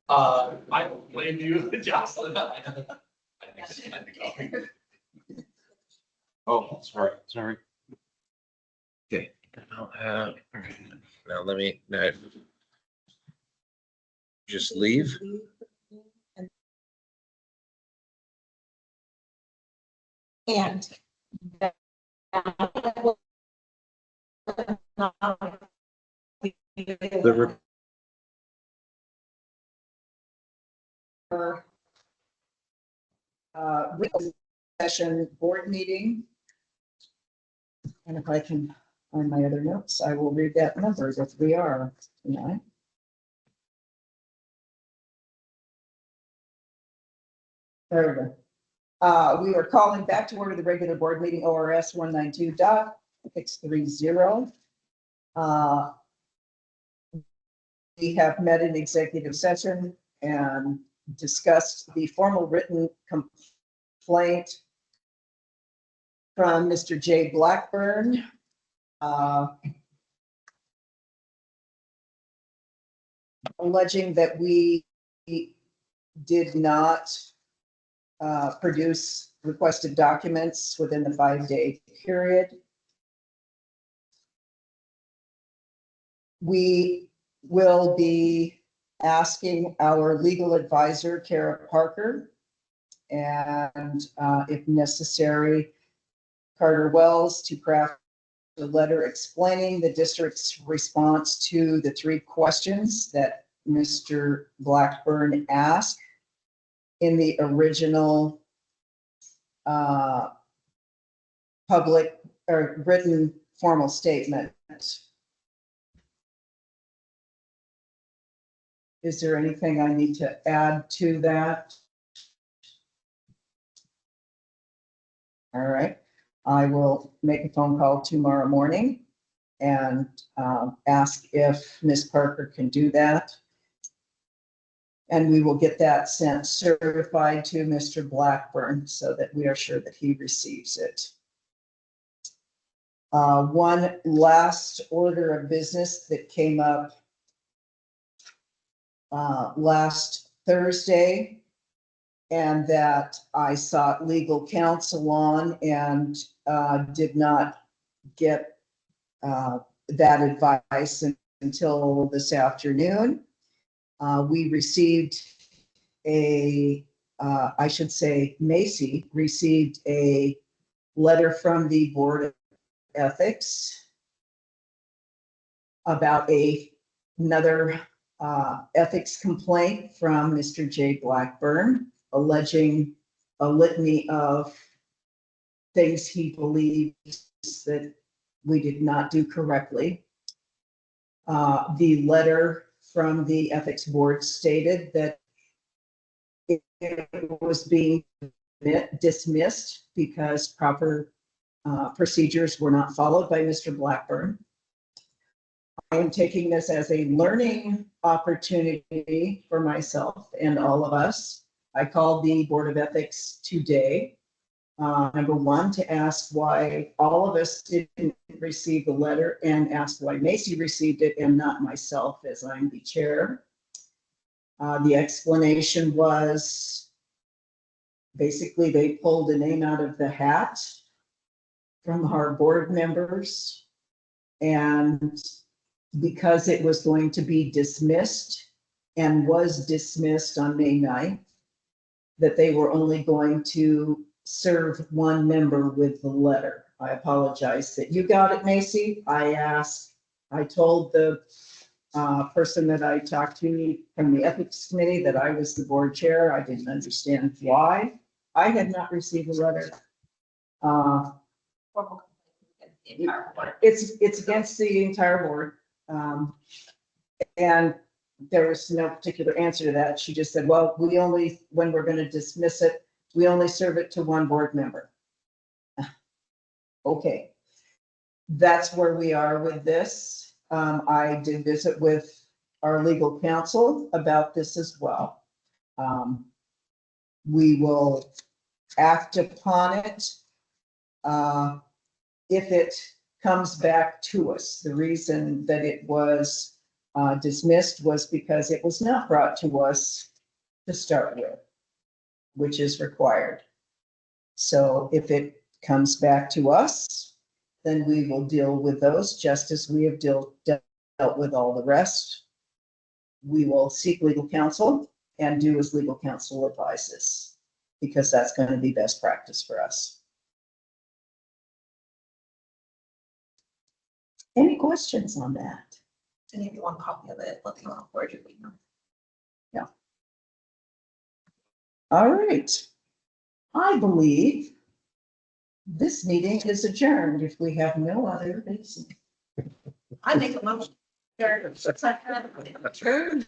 I don't blame you, Jocelyn. I think it's fine to go. Oh, sorry. Okay. Now let me, just leave. And. The Session board meeting. And if I can find my other notes, I will read that number that we are tonight. There we go. We are calling back to order the regular board meeting ORS 192.630. We have met in executive session and discussed the formal written complaint from Mr. Jay Blackburn. Alleging that we did not produce requested documents within the 5-day period. We will be asking our legal advisor, Kara Parker, and if necessary, Carter Wells, to craft a letter explaining the district's response to the 3 questions that Mr. Blackburn asked in the original public or written formal statement. Is there anything I need to add to that? All right, I will make a phone call tomorrow morning and ask if Ms. Parker can do that. And we will get that sent certified to Mr. Blackburn so that we are sure that he receives it. One last order of business that came up last Thursday, and that I sought legal counsel on and did not get that advice until this afternoon. We received I should say Macy received a letter from the Board of Ethics about another ethics complaint from Mr. Jay Blackburn, alleging a litany of things he believes that we did not do correctly. The letter from the ethics board stated that it was being dismissed because proper procedures were not followed by Mr. Blackburn. I am taking this as a learning opportunity for myself and all of us. I called the Board of Ethics today. Number one, to ask why all of us didn't receive the letter, and ask why Macy received it and not myself, as I'm the chair. The explanation was basically they pulled a name out of the hat from our board members. And because it was going to be dismissed and was dismissed on May 9th, that they were only going to serve one member with the letter. I apologize that you got it, Macy. I told the person that I talked to from the ethics committee that I was the board chair. I didn't understand why I had not received a letter. Formal complaint against the entire board. It's against the entire board. And there was no particular answer to that. She just said, well, when we're going to dismiss it, we only serve it to one board member. Okay. That's where we are with this. I did visit with our legal counsel about this as well. We will act upon it if it comes back to us. The reason that it was dismissed was because it was not brought to us to start with, which is required. So if it comes back to us, then we will deal with those just as we have dealt with all the rest. We will seek legal counsel and do as legal counsel advises, because that's going to be best practice for us. Any questions on that? And if you want a copy of it, let me know where you email. All right. I believe this meeting is adjourned if we have no other business. I make a motion. Sure. Adjourned.